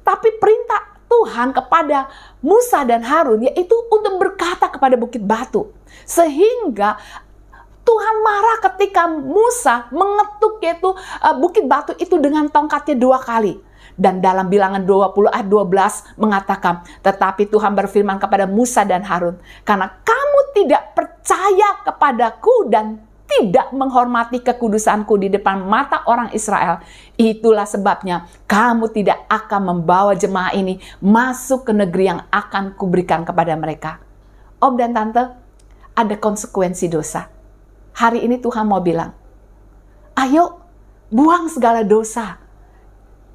tapi perintah Tuhan kepada Musa dan Harun yaitu untuk berkata kepada bukit batu. Sehingga Tuhan marah ketika Musa mengetuk yaitu bukit batu itu dengan tongkatnya 2 kali. Dan dalam Bilangan 20 ayat 12 mengatakan, tetapi Tuhan berfirman kepada Musa dan Harun, karena kamu tidak percaya kepadaku dan tidak menghormati kekudusanku di depan mata orang Israel, itulah sebabnya kamu tidak akan membawa jemaah ini masuk ke negeri yang akan kuberikan kepada mereka. Om dan Tante, ada konsekuensi dosa. Hari ini Tuhan mau bilang, ayo buang segala dosa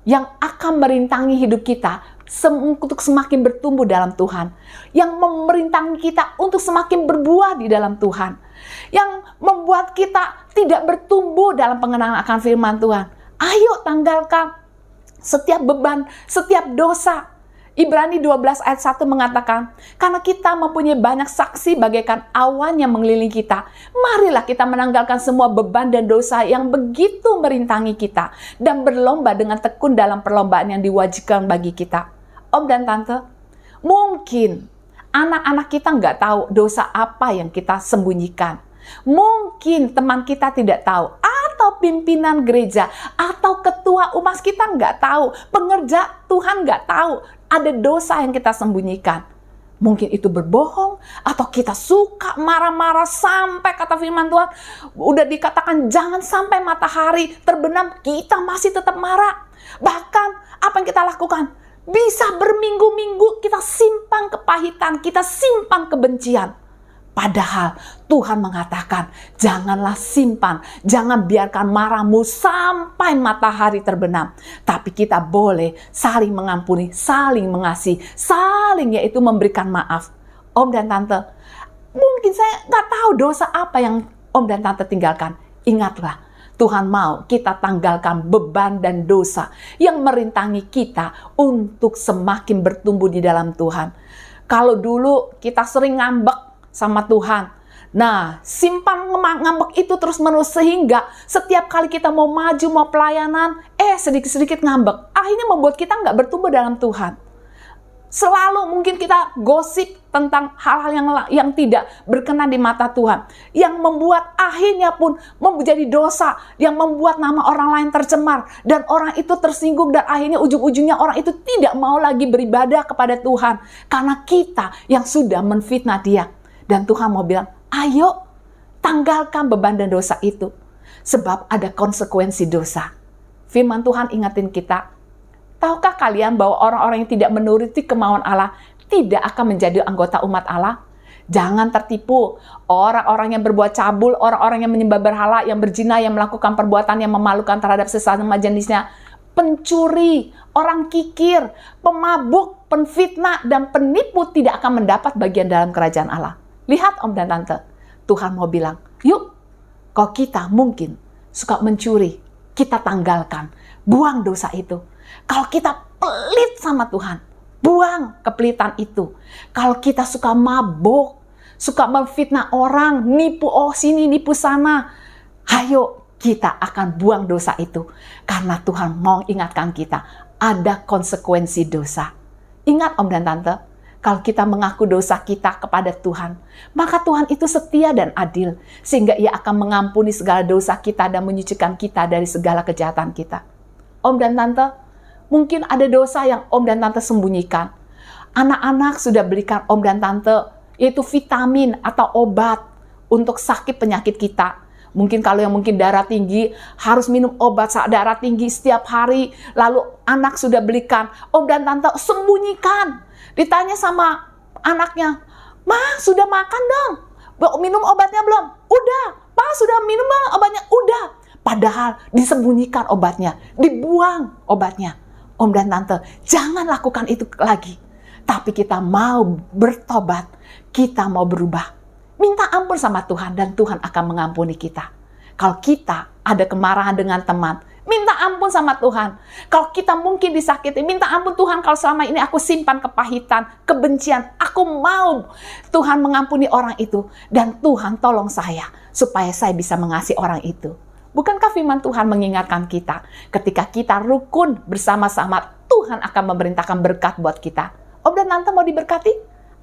yang akan merintangi hidup kita untuk semakin bertumbuh dalam Tuhan, yang memerintangi kita untuk semakin berbuah di dalam Tuhan, yang membuat kita tidak bertumbuh dalam pengenalan akan firman Tuhan. Ayo tanggalkan setiap beban, setiap dosa. Ibrani 12 ayat 1 mengatakan, karena kita mempunyai banyak saksi bagaikan awan yang mengelilingi kita, marilah kita menanggalkan semua beban dan dosa yang begitu merintangi kita, dan berlomba dengan tekun dalam perlombaan yang diwajibkan bagi kita. Om dan Tante, mungkin anak-anak kita nggak tahu dosa apa yang kita sembunyikan. Mungkin teman kita tidak tahu, atau pimpinan gereja, atau ketua umas kita nggak tahu, pengerja Tuhan nggak tahu, ada dosa yang kita sembunyikan. Mungkin itu berbohong, atau kita suka marah-marah sampai kata firman Tuhan, udah dikatakan jangan sampai matahari terbenam, kita masih tetap marah. Bahkan apa yang kita lakukan? Bisa berminggu-minggu kita simpan kepahitan, kita simpan kebencian. Padahal Tuhan mengatakan, janganlah simpan, jangan biarkan marahmu sampai matahari terbenam. Tapi kita boleh saling mengampuni, saling mengasihi, saling yaitu memberikan maaf. Om dan Tante, mungkin saya nggak tahu dosa apa yang Om dan Tante tinggalkan. Ingatlah, Tuhan mau kita tanggalkan beban dan dosa yang merintangi kita untuk semakin bertumbuh di dalam Tuhan. Kalau dulu kita sering ngambek sama Tuhan, nah simpan ngambek itu terus-menerus sehingga setiap kali kita mau maju, mau pelayanan, sedikit-sedikit ngambek. Akhirnya membuat kita nggak bertumbuh dalam Tuhan. Selalu mungkin kita gosip tentang hal-hal yang tidak berkenan di mata Tuhan, yang membuat akhirnya pun menjadi dosa, yang membuat nama orang lain tercemar, dan orang itu tersinggung, dan akhirnya ujung-ujungnya orang itu tidak mau lagi beribadah kepada Tuhan, karena kita yang sudah menfitnah dia. Dan Tuhan mau bilang, ayo tanggalkan beban dan dosa itu, sebab ada konsekuensi dosa. Firman Tuhan ingatin kita, tahukah kalian bahwa orang-orang yang tidak menuruti kemauan Allah tidak akan menjadi anggota umat Allah? Jangan tertipu. Orang-orang yang berbuat cabul, orang-orang yang menyembah berhala, yang berzina, yang melakukan perbuatan yang memalukan terhadap sesama jenisnya, pencuri, orang kikir, pemabuk, penfitnah, dan penipu tidak akan mendapat bagian dalam kerajaan Allah. Lihat Om dan Tante, Tuhan mau bilang, yuk, kalau kita mungkin suka mencuri, kita tanggalkan, buang dosa itu. Kalau kita pelit sama Tuhan, buang kepelitan itu. Kalau kita suka mabuk, suka memfitnah orang, nipu sini, nipu sana, ayo kita akan buang dosa itu. Karena Tuhan mau ingatkan kita, ada konsekuensi dosa. Ingat Om dan Tante, kalau kita mengaku dosa kita kepada Tuhan, maka Tuhan itu setia dan adil, sehingga Ia akan mengampuni segala dosa kita dan menyucikan kita dari segala kejahatan kita. Om dan Tante, mungkin ada dosa yang Om dan Tante sembunyikan. Anak-anak sudah berikan Om dan Tante, yaitu vitamin atau obat untuk sakit penyakit kita. Mungkin kalau yang mungkin darah tinggi, harus minum obat saat darah tinggi setiap hari. Lalu anak sudah belikan, Om dan Tante sembunyikan. Ditanya sama anaknya, "Ma, sudah makan dong? Minum obatnya belum?" "Udah." "Pa, sudah minum belum obatnya?" "Udah." Padahal disembunyikan obatnya, dibuang obatnya. Om dan Tante, jangan lakukan itu lagi. Tapi kita mau bertobat, kita mau berubah. Minta ampun sama Tuhan dan Tuhan akan mengampuni kita. Kalau kita ada kemarahan dengan teman, minta ampun sama Tuhan. Kalau kita mungkin disakiti, minta ampun Tuhan kalau selama ini aku simpan kepahitan, kebencian. Aku mau Tuhan mengampuni orang itu. Dan Tuhan tolong saya supaya saya bisa mengasihi orang itu. Bukankah firman Tuhan mengingatkan kita ketika kita rukun bersama-sama, Tuhan akan memerintahkan berkat buat kita. Om dan Tante mau diberkati?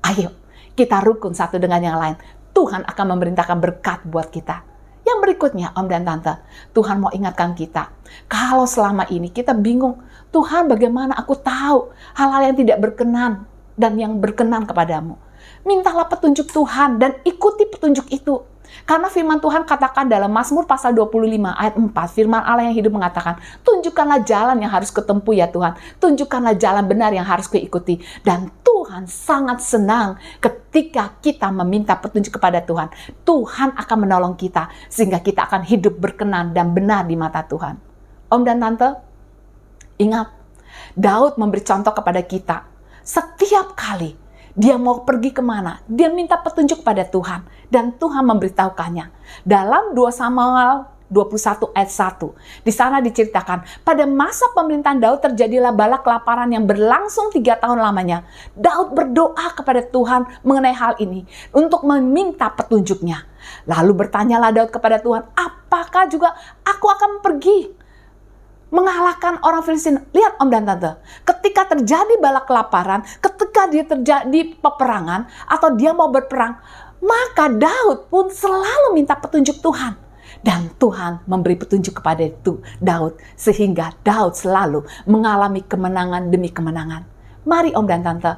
Ayo, kita rukun satu dengan yang lain. Tuhan akan memerintahkan berkat buat kita. Yang berikutnya, Om dan Tante, Tuhan mau ingatkan kita. Kalau selama ini kita bingung, Tuhan bagaimana aku tahu hal-hal yang tidak berkenan dan yang berkenan kepadamu. Mintalah petunjuk Tuhan dan ikuti petunjuk itu. Karena firman Tuhan katakan dalam Mazmur pasal 25 ayat 4, firman Allah yang hidup mengatakan, tunjukkanlah jalan yang harus kutempuh ya Tuhan. Tunjukkanlah jalan benar yang harus kuikuti. Dan Tuhan sangat senang ketika kita meminta petunjuk kepada Tuhan. Tuhan akan menolong kita sehingga kita akan hidup berkenan dan benar di mata Tuhan. Om dan Tante, ingat, Daud memberi contoh kepada kita. Setiap kali dia mau pergi kemana, dia minta petunjuk pada Tuhan. Dan Tuhan memberitahukannya. Dalam 2 Samuel 21 ayat 1. Di sana diceritakan, pada masa pemerintahan Daud terjadilah bala kelaparan yang berlangsung 3 tahun lamanya. Daud berdoa kepada Tuhan mengenai hal ini untuk meminta petunjuknya. Lalu bertanyalah Daud kepada Tuhan, apakah juga aku akan pergi mengalahkan orang Filistin? Lihat Om dan Tante, ketika terjadi bala kelaparan, ketika dia terjadi peperangan atau dia mau berperang, maka Daud pun selalu minta petunjuk Tuhan. Dan Tuhan memberi petunjuk kepada Daud, sehingga Daud selalu mengalami kemenangan demi kemenangan. Mari Om dan Tante,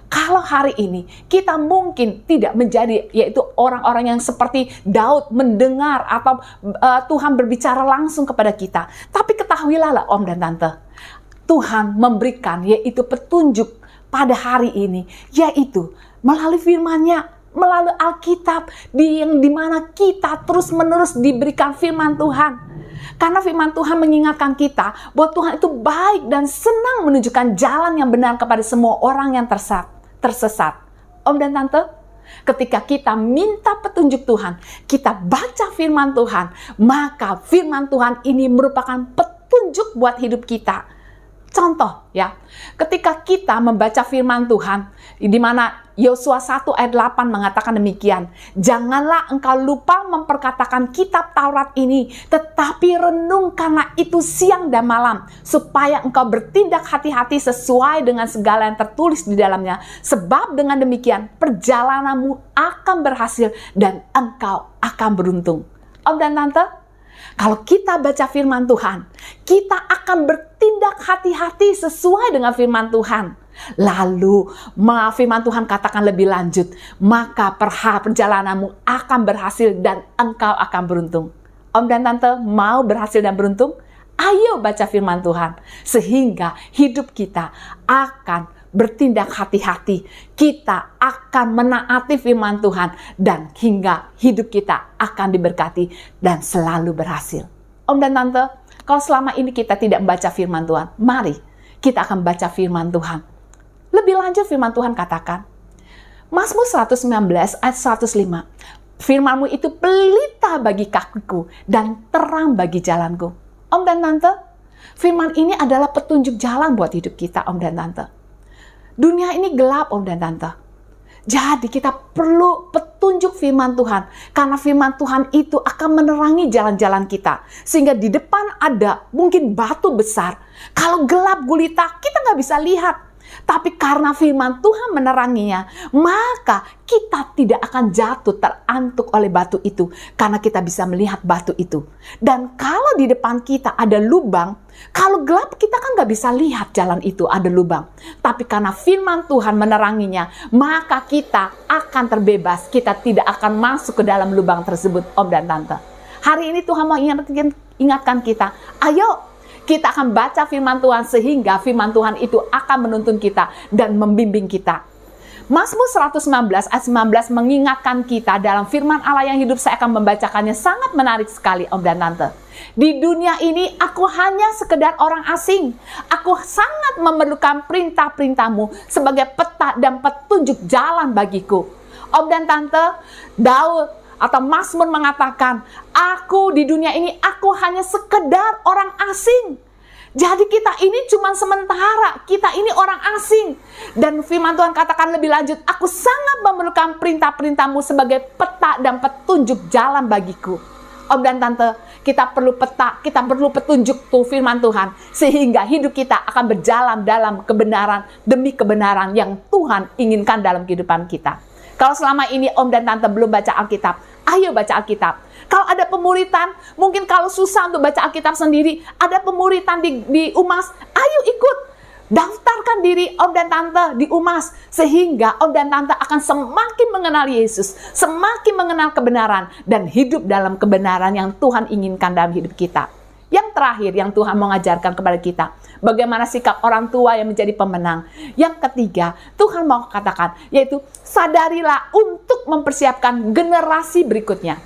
kalau hari ini kita mungkin tidak menjadi yaitu orang-orang yang seperti Daud mendengar atau Tuhan berbicara langsung kepada kita. Tapi ketahuilah Om dan Tante, Tuhan memberikan yaitu petunjuk pada hari ini, yaitu melalui firman-Nya, melalui Alkitab, yang dimana kita terus-menerus diberikan firman Tuhan. Karena firman Tuhan mengingatkan kita bahwa Tuhan itu baik dan senang menunjukkan jalan yang benar kepada semua orang yang tersesat. Om dan Tante, ketika kita minta petunjuk Tuhan, kita baca firman Tuhan, maka firman Tuhan ini merupakan petunjuk buat hidup kita. Contoh ya, ketika kita membaca firman Tuhan, di mana Yosua 1 ayat 8 mengatakan demikian, janganlah engkau lupa memperkatakan kitab Taurat ini, tetapi renungkanlah itu siang dan malam, supaya engkau bertindak hati-hati sesuai dengan segala yang tertulis di dalamnya. Sebab dengan demikian perjalananmu akan berhasil dan engkau akan beruntung. Om dan Tante, kalau kita baca firman Tuhan, kita akan bertindak hati-hati sesuai dengan firman Tuhan. Lalu firman Tuhan katakan lebih lanjut, maka perjalananmu akan berhasil dan engkau akan beruntung. Om dan Tante mau berhasil dan beruntung? Ayo baca firman Tuhan, sehingga hidup kita akan bertindak hati-hati. Kita akan menaati firman Tuhan dan hingga hidup kita akan diberkati dan selalu berhasil. Om dan Tante, kalau selama ini kita tidak membaca firman Tuhan, mari kita akan baca firman Tuhan. Lebih lanjut firman Tuhan katakan, Mazmur 119 ayat 105, firman-Mu itu pelita bagi kakiku dan terang bagi jalanku. Om dan Tante, firman ini adalah petunjuk jalan buat hidup kita, Om dan Tante. Dunia ini gelap, Om dan Tante. Jadi kita perlu petunjuk firman Tuhan. Karena firman Tuhan itu akan menerangi jalan-jalan kita. Sehingga di depan ada mungkin batu besar. Kalau gelap gulita, kita nggak bisa lihat. Tapi karena firman Tuhan meneranginya, maka kita tidak akan jatuh terantuk oleh batu itu. Karena kita bisa melihat batu itu. Dan kalau di depan kita ada lubang, kalau gelap kita kan gak bisa lihat jalan itu ada lubang. Tapi karena firman Tuhan meneranginya, maka kita akan terbebas. Kita tidak akan masuk ke dalam lubang tersebut, Om dan Tante. Hari ini Tuhan mau ingatkan kita, ayo kita akan baca firman Tuhan sehingga firman Tuhan itu akan menuntun kita dan membimbing kita. Mazmur 119 ayat 19 mengingatkan kita dalam firman Allah yang hidup. Saya akan membacakannya, sangat menarik sekali Om dan Tante. Di dunia ini aku hanya sekedar orang asing. Aku sangat memerlukan perintah-perintahmu sebagai peta dan petunjuk jalan bagiku. Om dan Tante, Daud atau Mazmur mengatakan, aku di dunia ini aku hanya sekedar orang asing. Jadi kita ini cuma sementara, kita ini orang asing. Dan firman Tuhan katakan lebih lanjut, aku sangat memerlukan perintah-perintahmu sebagai peta dan petunjuk jalan bagiku. Om dan Tante, kita perlu peta, kita perlu petunjuk tuh firman Tuhan. Sehingga hidup kita akan berjalan dalam kebenaran demi kebenaran yang Tuhan inginkan dalam kehidupan kita. Kalau selama ini Om dan Tante belum baca Alkitab, ayo baca Alkitab. Kalau ada pemuritan, mungkin kalau susah untuk baca Alkitab sendiri, ada pemuritan di UMAS, ayo ikut. Daftarkan diri Om dan Tante di UMAS. Sehingga Om dan Tante akan semakin mengenal Yesus, semakin mengenal kebenaran, dan hidup dalam kebenaran yang Tuhan inginkan dalam hidup kita. Yang terakhir yang Tuhan mau mengajarkan kepada kita, bagaimana sikap orang tua yang menjadi pemenang. Yang ketiga, Tuhan mau katakan, yaitu sadarilah untuk mempersiapkan generasi berikutnya.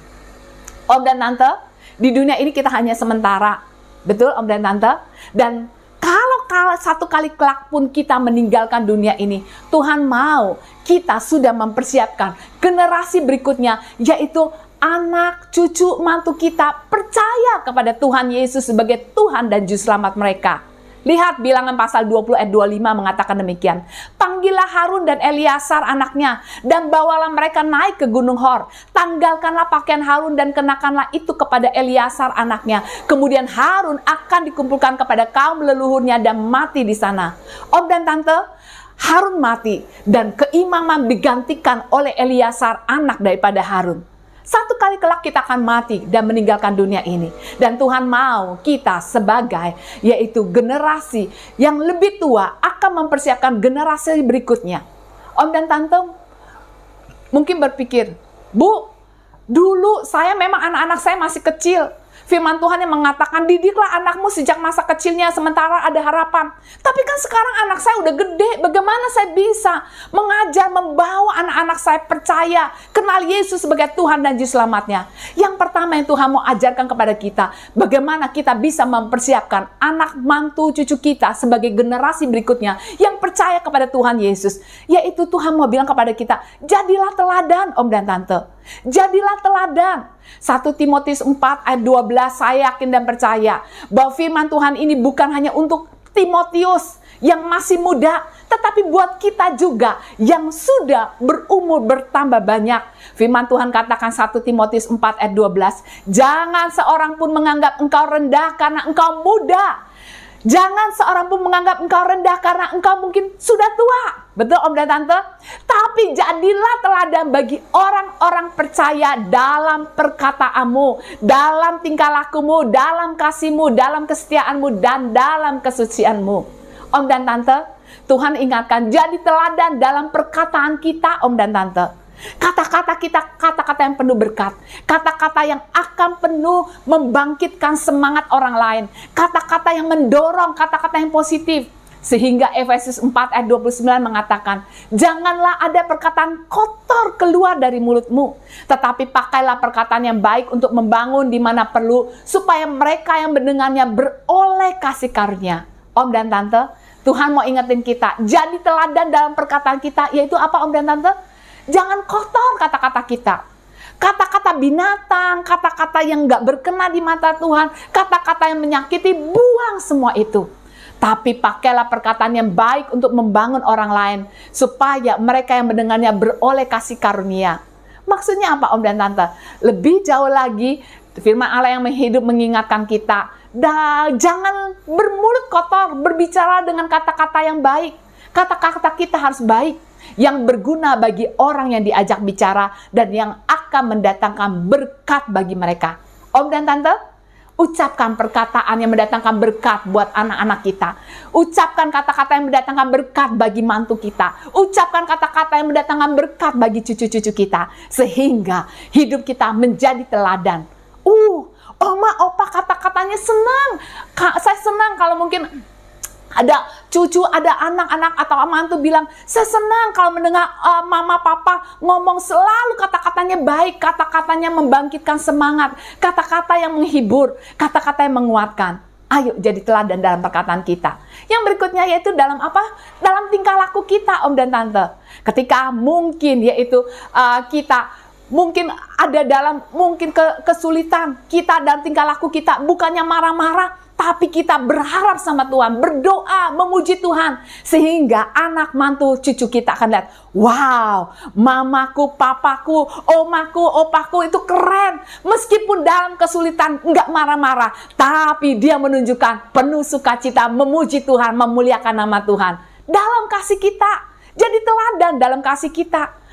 Om dan Tante, di dunia ini kita hanya sementara. Betul Om dan Tante? Dan kalau satu kali kelak pun kita meninggalkan dunia ini, Tuhan mau kita sudah mempersiapkan generasi berikutnya, yaitu anak, cucu, mantu kita percaya kepada Tuhan Yesus sebagai Tuhan dan Juru Selamat mereka. Lihat bilangan pasal 20 ayat 25 mengatakan demikian. Panggillah Harun dan Eliasar anaknya, dan bawalah mereka naik ke Gunung Hor. Tanggalkanlah pakaian Harun dan kenakanlah itu kepada Eliasar anaknya. Kemudian Harun akan dikumpulkan kepada kaum leluhurnya dan mati di sana. Om dan Tante, Harun mati dan keimaman digantikan oleh Eliasar anak daripada Harun. Satu kali kelak kita akan mati dan meninggalkan dunia ini. Dan Tuhan mau kita sebagai yaitu generasi yang lebih tua akan mempersiapkan generasi berikutnya. Om dan Tante mungkin berpikir, Bu, dulu saya memang anak-anak saya masih kecil. Firman Tuhan yang mengatakan, didiklah anakmu sejak masa kecilnya sementara ada harapan. Tapi kan sekarang anak saya udah gede, bagaimana saya bisa mengajar, membawa anak-anak saya percaya, kenal Yesus sebagai Tuhan dan Juru Selamatnya. Yang pertama yang Tuhan mau ajarkan kepada kita, bagaimana kita bisa mempersiapkan anak, mantu, cucu kita sebagai generasi berikutnya yang percaya kepada Tuhan Yesus. Yaitu Tuhan mau bilang kepada kita, jadilah teladan Om dan Tante. Jadilah teladan. 1 Timotius 4 ayat 12, saya yakin dan percaya bahwa firman Tuhan ini bukan hanya untuk Timotius yang masih muda, tetapi buat kita juga yang sudah berumur bertambah banyak. Firman Tuhan katakan 1 Timotius 4 ayat 12, jangan seorang pun menganggap engkau rendah karena engkau muda. Jangan seorang pun menganggap engkau rendah karena engkau mungkin sudah tua. Betul Om dan Tante? Tapi jadilah teladan bagi orang-orang percaya dalam perkataanmu, dalam tingkah lakumu, dalam kasihmu, dalam kesetiaanmu, dan dalam kesucianmu. Om dan Tante, Tuhan ingatkan, jadi teladan dalam perkataan kita Om dan Tante. Kata-kata kita, kata-kata yang penuh berkat. Kata-kata yang akan penuh membangkitkan semangat orang lain. Kata-kata yang mendorong, kata-kata yang positif. Sehingga Efesus 4 ayat 29 mengatakan, janganlah ada perkataan kotor keluar dari mulutmu, tetapi pakailah perkataan yang baik untuk membangun di mana perlu, supaya mereka yang mendengarnya beroleh kasih karunia. Om dan Tante, Tuhan mau ingetin kita, jadi teladan dalam perkataan kita, yaitu apa Om dan Tante? Jangan kotor kata-kata kita. Kata-kata binatang, kata-kata yang gak berkenan di mata Tuhan, kata-kata yang menyakiti, buang semua itu. Tapi pakailah perkataan yang baik untuk membangun orang lain, supaya mereka yang mendengarnya beroleh kasih karunia. Maksudnya apa Om dan Tante? Lebih jauh lagi, firman Allah yang hidup mengingatkan kita, jangan bermulut kotor, berbicara dengan kata-kata yang baik. Kata-kata kita harus baik, yang berguna bagi orang yang diajak bicara, dan yang akan mendatangkan berkat bagi mereka. Om dan Tante, ucapkan perkataan yang mendatangkan berkat buat anak-anak kita. Ucapkan kata-kata yang mendatangkan berkat bagi mantu kita. Ucapkan kata-kata yang mendatangkan berkat bagi cucu-cucu kita. Sehingga hidup kita menjadi teladan. Oma, opa kata-katanya senang. Saya senang kalau mungkin ada cucu, ada anak-anak atau mantu bilang, saya senang kalau mendengar mama papa ngomong selalu kata-katanya baik, kata-katanya membangkitkan semangat, kata-kata yang menghibur, kata-kata yang menguatkan. Ayo jadi teladan dalam perkataan kita. Yang berikutnya yaitu dalam apa? Dalam tingkah laku kita, Om dan Tante. Ketika mungkin yaitu kita mungkin ada dalam kesulitan, kita dan tingkah laku kita bukannya marah-marah, tapi kita berharap sama Tuhan, berdoa, memuji Tuhan. Sehingga anak, mantu, cucu kita akan lihat, wow, mamaku, papaku, omaku, opaku itu keren. Meskipun dalam kesulitan, enggak marah-marah, tapi dia menunjukkan penuh sukacita, memuji Tuhan, memuliakan nama Tuhan. Dalam kasih kita, jadi teladan dalam kasih kita.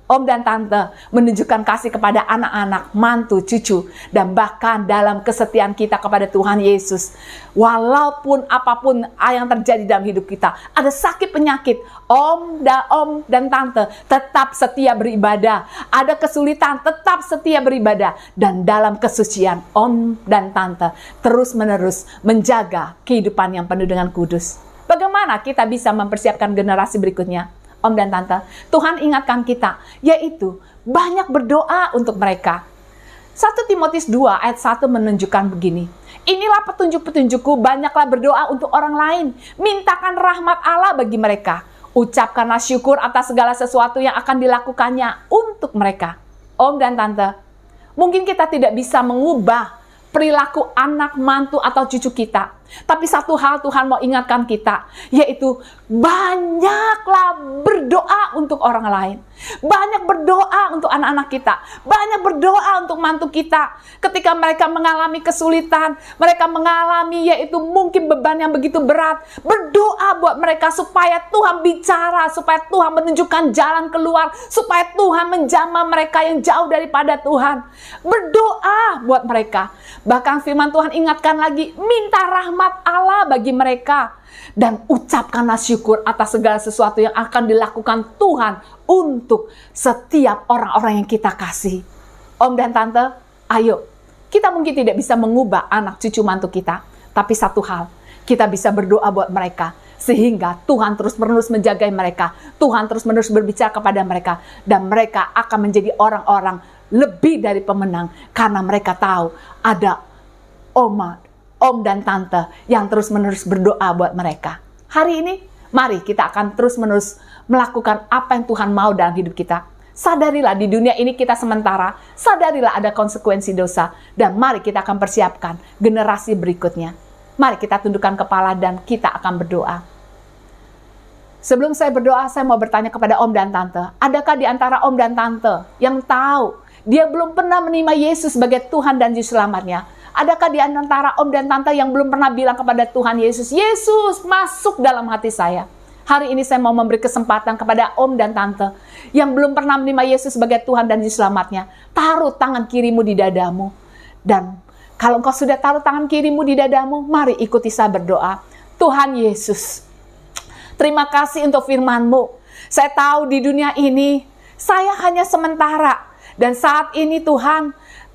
Om dan Tante menunjukkan kasih kepada anak-anak, mantu, cucu, dan bahkan dalam kesetiaan kita kepada Tuhan Yesus. Walaupun apapun yang terjadi dalam hidup kita, ada sakit penyakit, Om dan Tante tetap setia beribadah. Ada kesulitan, tetap setia beribadah. Dan dalam kesucian, Om dan Tante terus-menerus menjaga kehidupan yang penuh dengan kudus. Bagaimana kita bisa mempersiapkan generasi berikutnya? Om dan Tante, Tuhan ingatkan kita, yaitu banyak berdoa untuk mereka. 1 Timotius 2 ayat 1 menunjukkan begini, inilah petunjuk-petunjukku, banyaklah berdoa untuk orang lain, mintakan rahmat Allah bagi mereka, ucapkanlah syukur atas segala sesuatu yang akan dilakukannya untuk mereka. Om dan Tante, mungkin kita tidak bisa mengubah perilaku anak, mantu, atau cucu kita. Tapi satu hal Tuhan mau ingatkan kita, yaitu banyaklah berdoa untuk orang lain. Banyak berdoa untuk anak-anak kita. Banyak berdoa untuk mantu kita. Ketika mereka mengalami kesulitan, mereka mengalami yaitu mungkin beban yang begitu berat. Berdoa buat mereka supaya Tuhan bicara, supaya Tuhan menunjukkan jalan keluar, supaya Tuhan menjamah mereka yang jauh daripada Tuhan. Berdoa buat mereka. Bahkan firman Tuhan ingatkan lagi, minta rahmat Allah bagi mereka. Dan ucapkanlah syukur atas segala sesuatu yang akan dilakukan Tuhan untuk setiap orang-orang yang kita kasih. Om dan Tante, ayo, kita mungkin tidak bisa mengubah anak cucu mantu kita, tapi satu hal, kita bisa berdoa buat mereka, sehingga Tuhan terus-menerus menjaga mereka, Tuhan terus-menerus berbicara kepada mereka, dan mereka akan menjadi orang-orang lebih dari pemenang, karena mereka tahu ada Om dan Tante yang terus-menerus berdoa buat mereka. Hari ini, mari kita akan terus-menerus melakukan apa yang Tuhan mau dalam hidup kita. Sadarilah di dunia ini kita sementara, sadarilah ada konsekuensi dosa, dan mari kita akan persiapkan generasi berikutnya. Mari kita tundukkan kepala dan kita akan berdoa. Sebelum saya berdoa, saya mau bertanya kepada Om dan Tante, adakah di antara Om dan Tante yang tahu dia belum pernah menerima Yesus sebagai Tuhan dan Juru Selamatnya? Adakah di antara Om dan Tante yang belum pernah bilang kepada Tuhan Yesus, Yesus masuk dalam hati saya? Hari ini saya mau memberi kesempatan kepada Om dan Tante yang belum pernah menerima Yesus sebagai Tuhan dan Juru Selamatnya. Taruh tangan kirimu di dadamu. Dan kalau engkau sudah taruh tangan kirimu di dadamu, mari ikuti saya berdoa. Tuhan Yesus, terima kasih untuk firman-Mu. Saya tahu di dunia ini, saya hanya sementara. Dan saat ini Tuhan,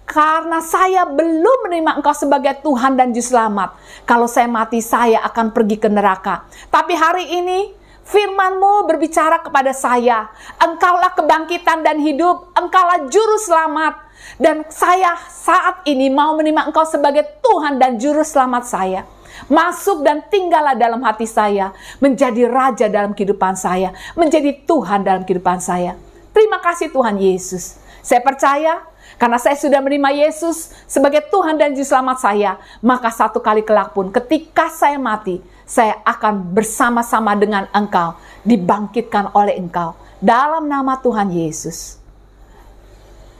karena saya belum menerima Engkau sebagai Tuhan dan Juru Selamat, kalau saya mati, saya akan pergi ke neraka. Tapi hari ini, firman-Mu berbicara kepada saya. Engkaulah kebangkitan dan hidup, Engkaulah Juru Selamat. Dan saya saat ini mau menerima Engkau sebagai Tuhan dan Juru Selamat saya. Masuk dan tinggallah dalam hati saya, menjadi Raja dalam kehidupan saya, menjadi Tuhan dalam kehidupan saya. Terima kasih Tuhan Yesus. Saya percaya, karena saya sudah menerima Yesus sebagai Tuhan dan Juru Selamat saya, maka satu kali kelak pun ketika saya mati, saya akan bersama-sama dengan Engkau, dibangkitkan oleh Engkau. Dalam nama Tuhan Yesus.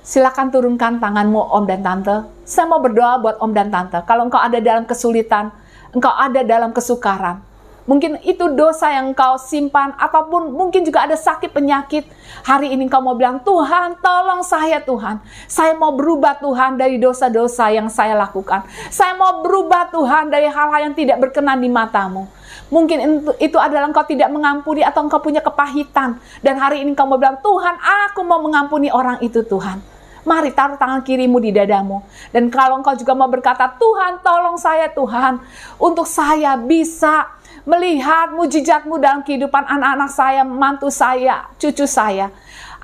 Silakan turunkan tanganmu Om dan Tante. Saya mau berdoa buat Om dan Tante. Kalau engkau ada dalam kesulitan, engkau ada dalam kesukaran, Mungkin itu dosa yang engkau simpan, ataupun mungkin juga ada sakit penyakit. Hari ini engkau mau bilang, Tuhan tolong saya Tuhan. Saya mau berubah Tuhan dari dosa-dosa yang saya lakukan. Saya mau berubah Tuhan dari hal-hal yang tidak berkenan di matamu. Mungkin itu adalah engkau tidak mengampuni atau engkau punya kepahitan. Dan hari ini engkau mau bilang, Tuhan aku mau mengampuni orang itu Tuhan. Mari taruh tangan kirimu di dadamu. Dan kalau engkau juga mau berkata, Tuhan tolong saya Tuhan. Untuk saya bisa melihat mujizat-Mu dalam kehidupan anak-anak saya, mantu saya, cucu saya.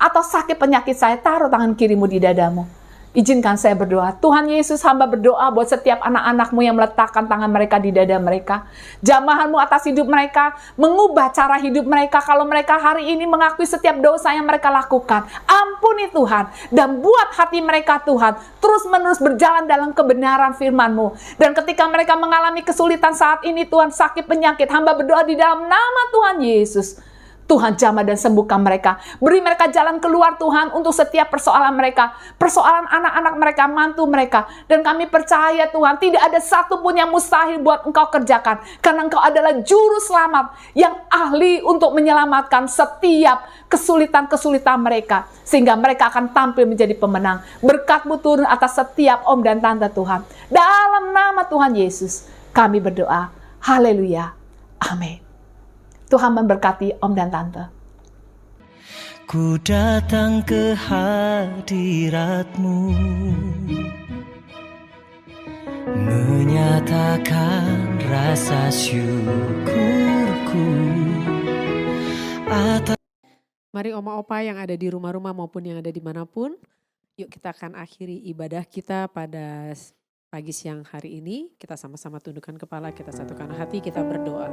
Atau sakit penyakit saya, taruh tangan kirimu di dadamu. Izinkan saya berdoa. Tuhan Yesus, hamba berdoa buat setiap anak-anak-Mu yang meletakkan tangan mereka di dada mereka. Jamahan-Mu atas hidup mereka, mengubah cara hidup mereka. Kalau mereka hari ini mengakui setiap dosa yang mereka lakukan, ampuni Tuhan. Dan buat hati mereka Tuhan, terus-menerus berjalan dalam kebenaran firman-Mu. Dan ketika mereka mengalami kesulitan saat ini Tuhan, sakit penyakit, hamba berdoa di dalam nama Tuhan Yesus. Tuhan jamah dan sembuhkan mereka. Beri mereka jalan keluar Tuhan untuk setiap persoalan mereka. Persoalan anak-anak mereka, mantu mereka. Dan kami percaya Tuhan, tidak ada satupun yang mustahil buat Engkau kerjakan. Karena Engkau adalah juru selamat yang ahli untuk menyelamatkan setiap kesulitan-kesulitan mereka. Sehingga mereka akan tampil menjadi pemenang. Berkat-Mu turun atas setiap om dan tante Tuhan. Dalam nama Tuhan Yesus, kami berdoa. Haleluya. Amin. Tuhan memberkati om dan tante. Ku datang ke hadirat-Mu, menyatakan rasa syukurku atas. Mari Oma Opa yang ada di rumah-rumah maupun yang ada dimanapun, yuk kita akan akhiri ibadah kita pada pagi siang hari ini. Kita sama-sama tundukkan kepala, kita satukan hati, kita berdoa.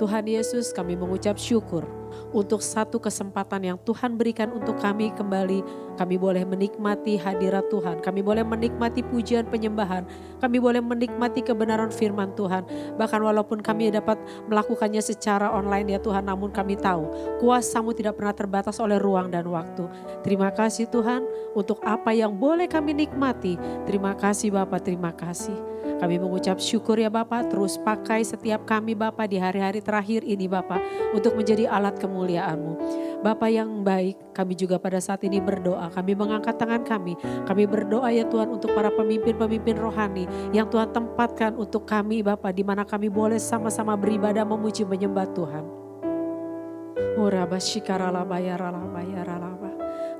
Tuhan Yesus, kami mengucap syukur untuk satu kesempatan yang Tuhan berikan untuk kami kembali. Kami boleh menikmati hadirat Tuhan, kami boleh menikmati pujian penyembahan, kami boleh menikmati kebenaran firman Tuhan. Bahkan walaupun kami dapat melakukannya secara online ya Tuhan, namun kami tahu kuasa-Mu tidak pernah terbatas oleh ruang dan waktu. Terima kasih Tuhan untuk apa yang boleh kami nikmati. Terima kasih Bapa, terima kasih. Kami mengucap syukur ya Bapak, terus pakai setiap kami Bapak di hari-hari terakhir ini Bapak, untuk menjadi alat kemuliaan-Mu. Bapak yang baik, kami juga pada saat ini berdoa, kami mengangkat tangan kami berdoa ya Tuhan untuk para pemimpin-pemimpin rohani yang Tuhan tempatkan untuk kami Bapak, di mana kami boleh sama-sama beribadah memuji menyembah Tuhan.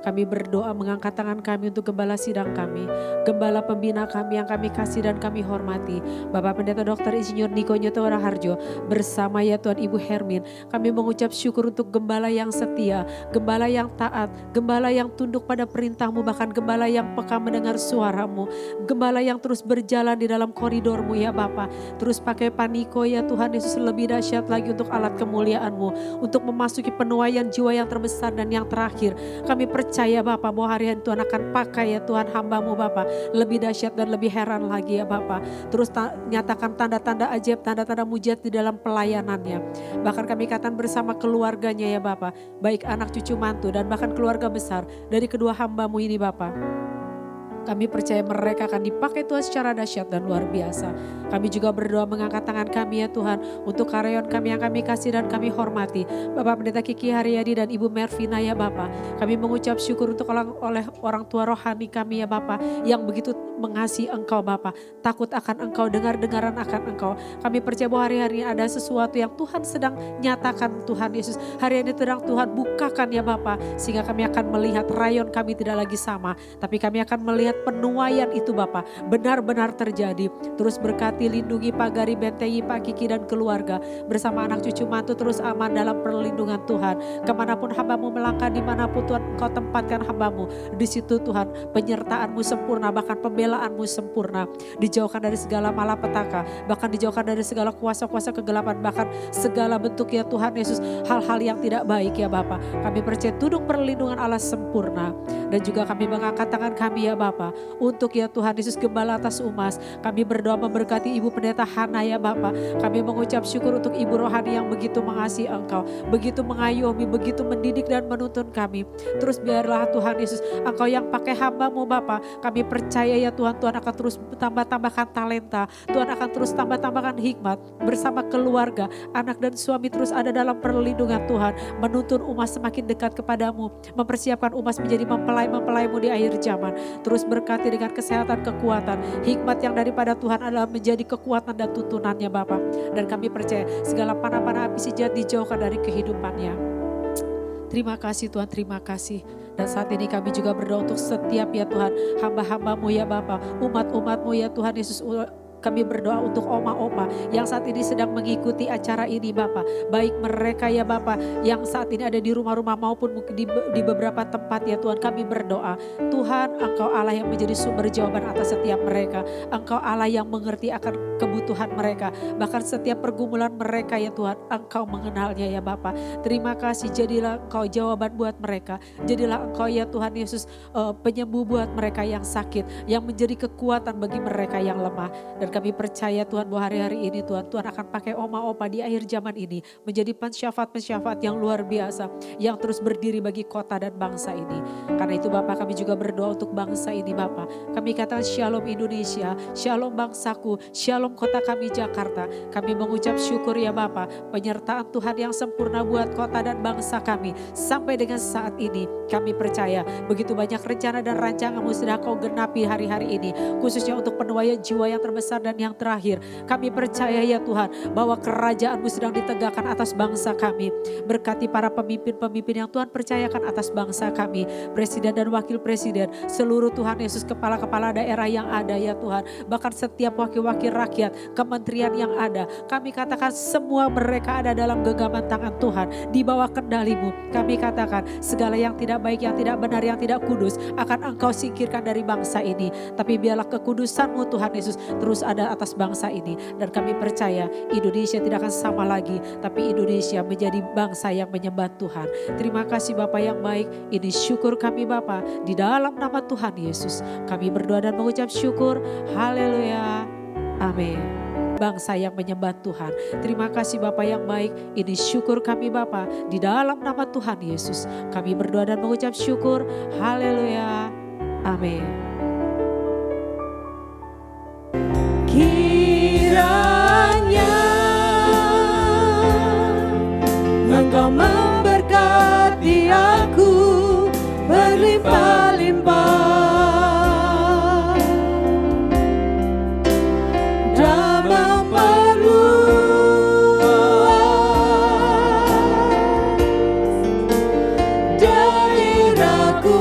Kami berdoa mengangkat tangan kami untuk gembala sidang kami, gembala pembina kami yang kami kasih dan kami hormati, Bapak Pendeta Dr. Insinyur Niko Nyoto Raharjo bersama ya Tuhan Ibu Hermin. Kami mengucap syukur untuk gembala yang setia, gembala yang taat, gembala yang tunduk pada perintah-Mu, bahkan gembala yang peka mendengar suara-Mu, gembala yang terus berjalan di dalam koridor-Mu ya Bapak. Terus pakai Paniko ya Tuhan Yesus lebih dahsyat lagi untuk alat kemuliaan-Mu, untuk memasuki penuaian jiwa yang terbesar dan yang terakhir. Kami percaya Bapak bahwa hari ini Tuhan akan pakai ya Tuhan hamba-Mu Bapak lebih dahsyat dan lebih heran lagi ya Bapak. Terus nyatakan tanda-tanda ajaib, tanda-tanda mujizat di dalam pelayanannya. Bahkan kami katakan bersama keluarganya ya Bapak, baik anak cucu mantu dan bahkan keluarga besar dari kedua hamba-Mu ini Bapak. Kami percaya mereka akan dipakai Tuhan secara dahsyat dan luar biasa. Kami juga berdoa mengangkat tangan kami ya Tuhan untuk karyawan kami yang kami kasih dan kami hormati. Bapak Pendeta Kiki Haryadi dan Ibu Mervina ya Bapak. Kami mengucap syukur untuk oleh orang tua rohani kami ya Bapak, yang begitu mengasihi Engkau Bapak. Takut akan Engkau, dengar-dengaran akan Engkau. Kami percaya bahwa hari-hari ini ada sesuatu yang Tuhan sedang nyatakan Tuhan Yesus. Hari ini sedang Tuhan bukakan ya Bapak, sehingga kami akan melihat rayon kami tidak lagi sama, tapi kami akan melihat penuaian itu Bapak benar-benar terjadi. Terus berkati, lindungi, pagari, bentengi Pak Kiki dan keluarga bersama anak cucu mantu terus aman dalam perlindungan Tuhan. Kemanapun hamba-Mu melangkah, dimanapun Tuhan Engkau tempatkan hamba-Mu, di situ Tuhan penyertaan-Mu sempurna, bahkan pembelaan-Mu sempurna. Dijauhkan dari segala malapetaka, bahkan dijauhkan dari segala kuasa-kuasa kegelapan, bahkan segala bentuk ya Tuhan Yesus hal-hal yang tidak baik ya Bapak. Kami percaya tudung perlindungan Allah sempurna Dan juga kami mengangkat tangan kami ya Bapa, untuk ya Tuhan Yesus gembala atas UMAS. Kami berdoa memberkati Ibu Pendeta Hana ya Bapa. Kami mengucap syukur untuk Ibu Rohani yang begitu mengasihi Engkau, begitu mengayomi, begitu mendidik dan menuntun kami. Terus biarlah Tuhan Yesus, Engkau yang pakai hamba-Mu Bapa. Kami percaya ya Tuhan, Tuhan akan terus tambah-tambahkan talenta, Tuhan akan terus tambah-tambahkan hikmat bersama keluarga, anak dan suami terus ada dalam perlindungan Tuhan, menuntun UMAS semakin dekat kepadamu, mempersiapkan UMAS menjadi mempelai-mempelai-Mu di akhir zaman. Terus berkati dengan kesehatan, kekuatan, hikmat yang daripada Tuhan adalah menjadi kekuatan dan tuntunannya Bapa. Dan kami percaya segala panah-panah api si jahat dijauhkan dari kehidupannya. Terima kasih Tuhan, terima kasih. Dan saat ini kami juga berdoa untuk setiap ya Tuhan, hamba-hamba-Mu ya Bapa, umat-umat-Mu ya Tuhan Yesus. Kami berdoa untuk oma-opa yang saat ini sedang mengikuti acara ini Bapa. Baik mereka ya Bapa yang saat ini ada di rumah-rumah maupun mungkin di beberapa tempat ya Tuhan. Kami berdoa, Tuhan Engkau Allah yang menjadi sumber jawaban atas setiap mereka. Engkau Allah yang mengerti akan kebutuhan mereka. Bahkan setiap pergumulan mereka ya Tuhan, Engkau mengenalnya ya Bapa. Terima kasih, jadilah Engkau jawaban buat mereka. Jadilah Engkau ya Tuhan Yesus penyembuh buat mereka yang sakit, yang menjadi kekuatan bagi mereka yang lemah. Dan kami percaya Tuhan bahwa hari-hari ini Tuhan akan pakai oma-opa di akhir zaman ini menjadi pensyafaat-pensyafaat yang luar biasa, yang terus berdiri bagi kota dan bangsa ini. Karena itu Bapak, kami juga berdoa untuk bangsa ini Bapak. Kami katakan shalom Indonesia, shalom bangsaku, shalom kota kami Jakarta. Kami mengucap syukur ya Bapak, penyertaan Tuhan yang sempurna buat kota dan bangsa kami. Sampai dengan saat ini kami percaya begitu banyak rencana dan rancangan-Mu sudah Kau genapi hari-hari ini. Khususnya untuk penuaian jiwa yang terbesar dan yang terakhir, kami percaya ya Tuhan bahwa kerajaan-Mu sedang ditegakkan atas bangsa kami. Berkati para pemimpin-pemimpin yang Tuhan percayakan atas bangsa kami, presiden dan wakil presiden, seluruh Tuhan Yesus kepala-kepala daerah yang ada ya Tuhan, bahkan setiap wakil-wakil rakyat, kementerian yang ada, kami katakan semua mereka ada dalam genggaman tangan Tuhan, di bawah kendali-Mu. Kami katakan segala yang tidak baik, yang tidak benar, yang tidak kudus akan Engkau singkirkan dari bangsa ini. Tapi biarlah kekudusan-Mu Tuhan Yesus terus ada atas bangsa ini. Dan kami percaya Indonesia tidak akan sama lagi, tapi Indonesia menjadi bangsa yang menyembah Tuhan. Terima kasih Bapa yang baik. Ini syukur kami Bapa, di dalam nama Tuhan Yesus kami berdoa dan mengucap syukur. Haleluya, amin. Bangsa yang menyembah Tuhan. Terima kasih Bapa yang baik. Ini syukur kami Bapa, di dalam nama Tuhan Yesus kami berdoa dan mengucap syukur. Haleluya, amin. Kiranya Engkau memberkati aku berlimpah-limpah dan memperluas daerahku.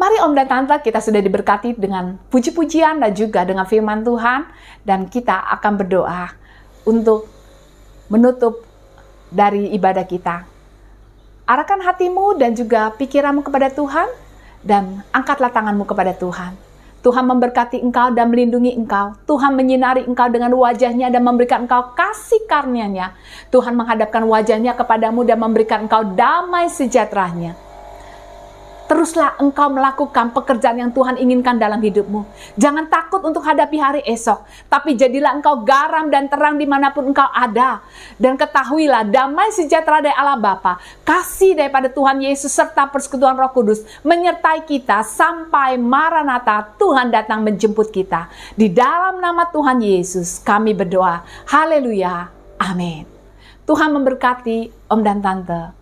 Mari Om dan Tante, kita sudah diberkati dengan puji-pujian dan juga dengan firman Tuhan. Dan kita akan berdoa untuk menutup dari ibadah kita. Arahkan hatimu dan juga pikiranmu kepada Tuhan. Dan angkatlah tanganmu kepada Tuhan. Tuhan memberkati engkau dan melindungi engkau. Tuhan menyinari engkau dengan wajahnya dan memberikan engkau kasih karunia-Nya. Tuhan menghadapkan wajahnya kepadamu dan memberikan engkau damai sejahteranya. Teruslah engkau melakukan pekerjaan yang Tuhan inginkan dalam hidupmu. Jangan takut untuk hadapi hari esok, tapi jadilah engkau garam dan terang dimanapun engkau ada. Dan ketahuilah damai sejahtera dari Allah Bapa, kasih daripada Tuhan Yesus serta persekutuan Roh Kudus menyertai kita sampai Maranatha, Tuhan datang menjemput kita. Di dalam nama Tuhan Yesus kami berdoa. Haleluya. Amin. Tuhan memberkati Om dan Tante.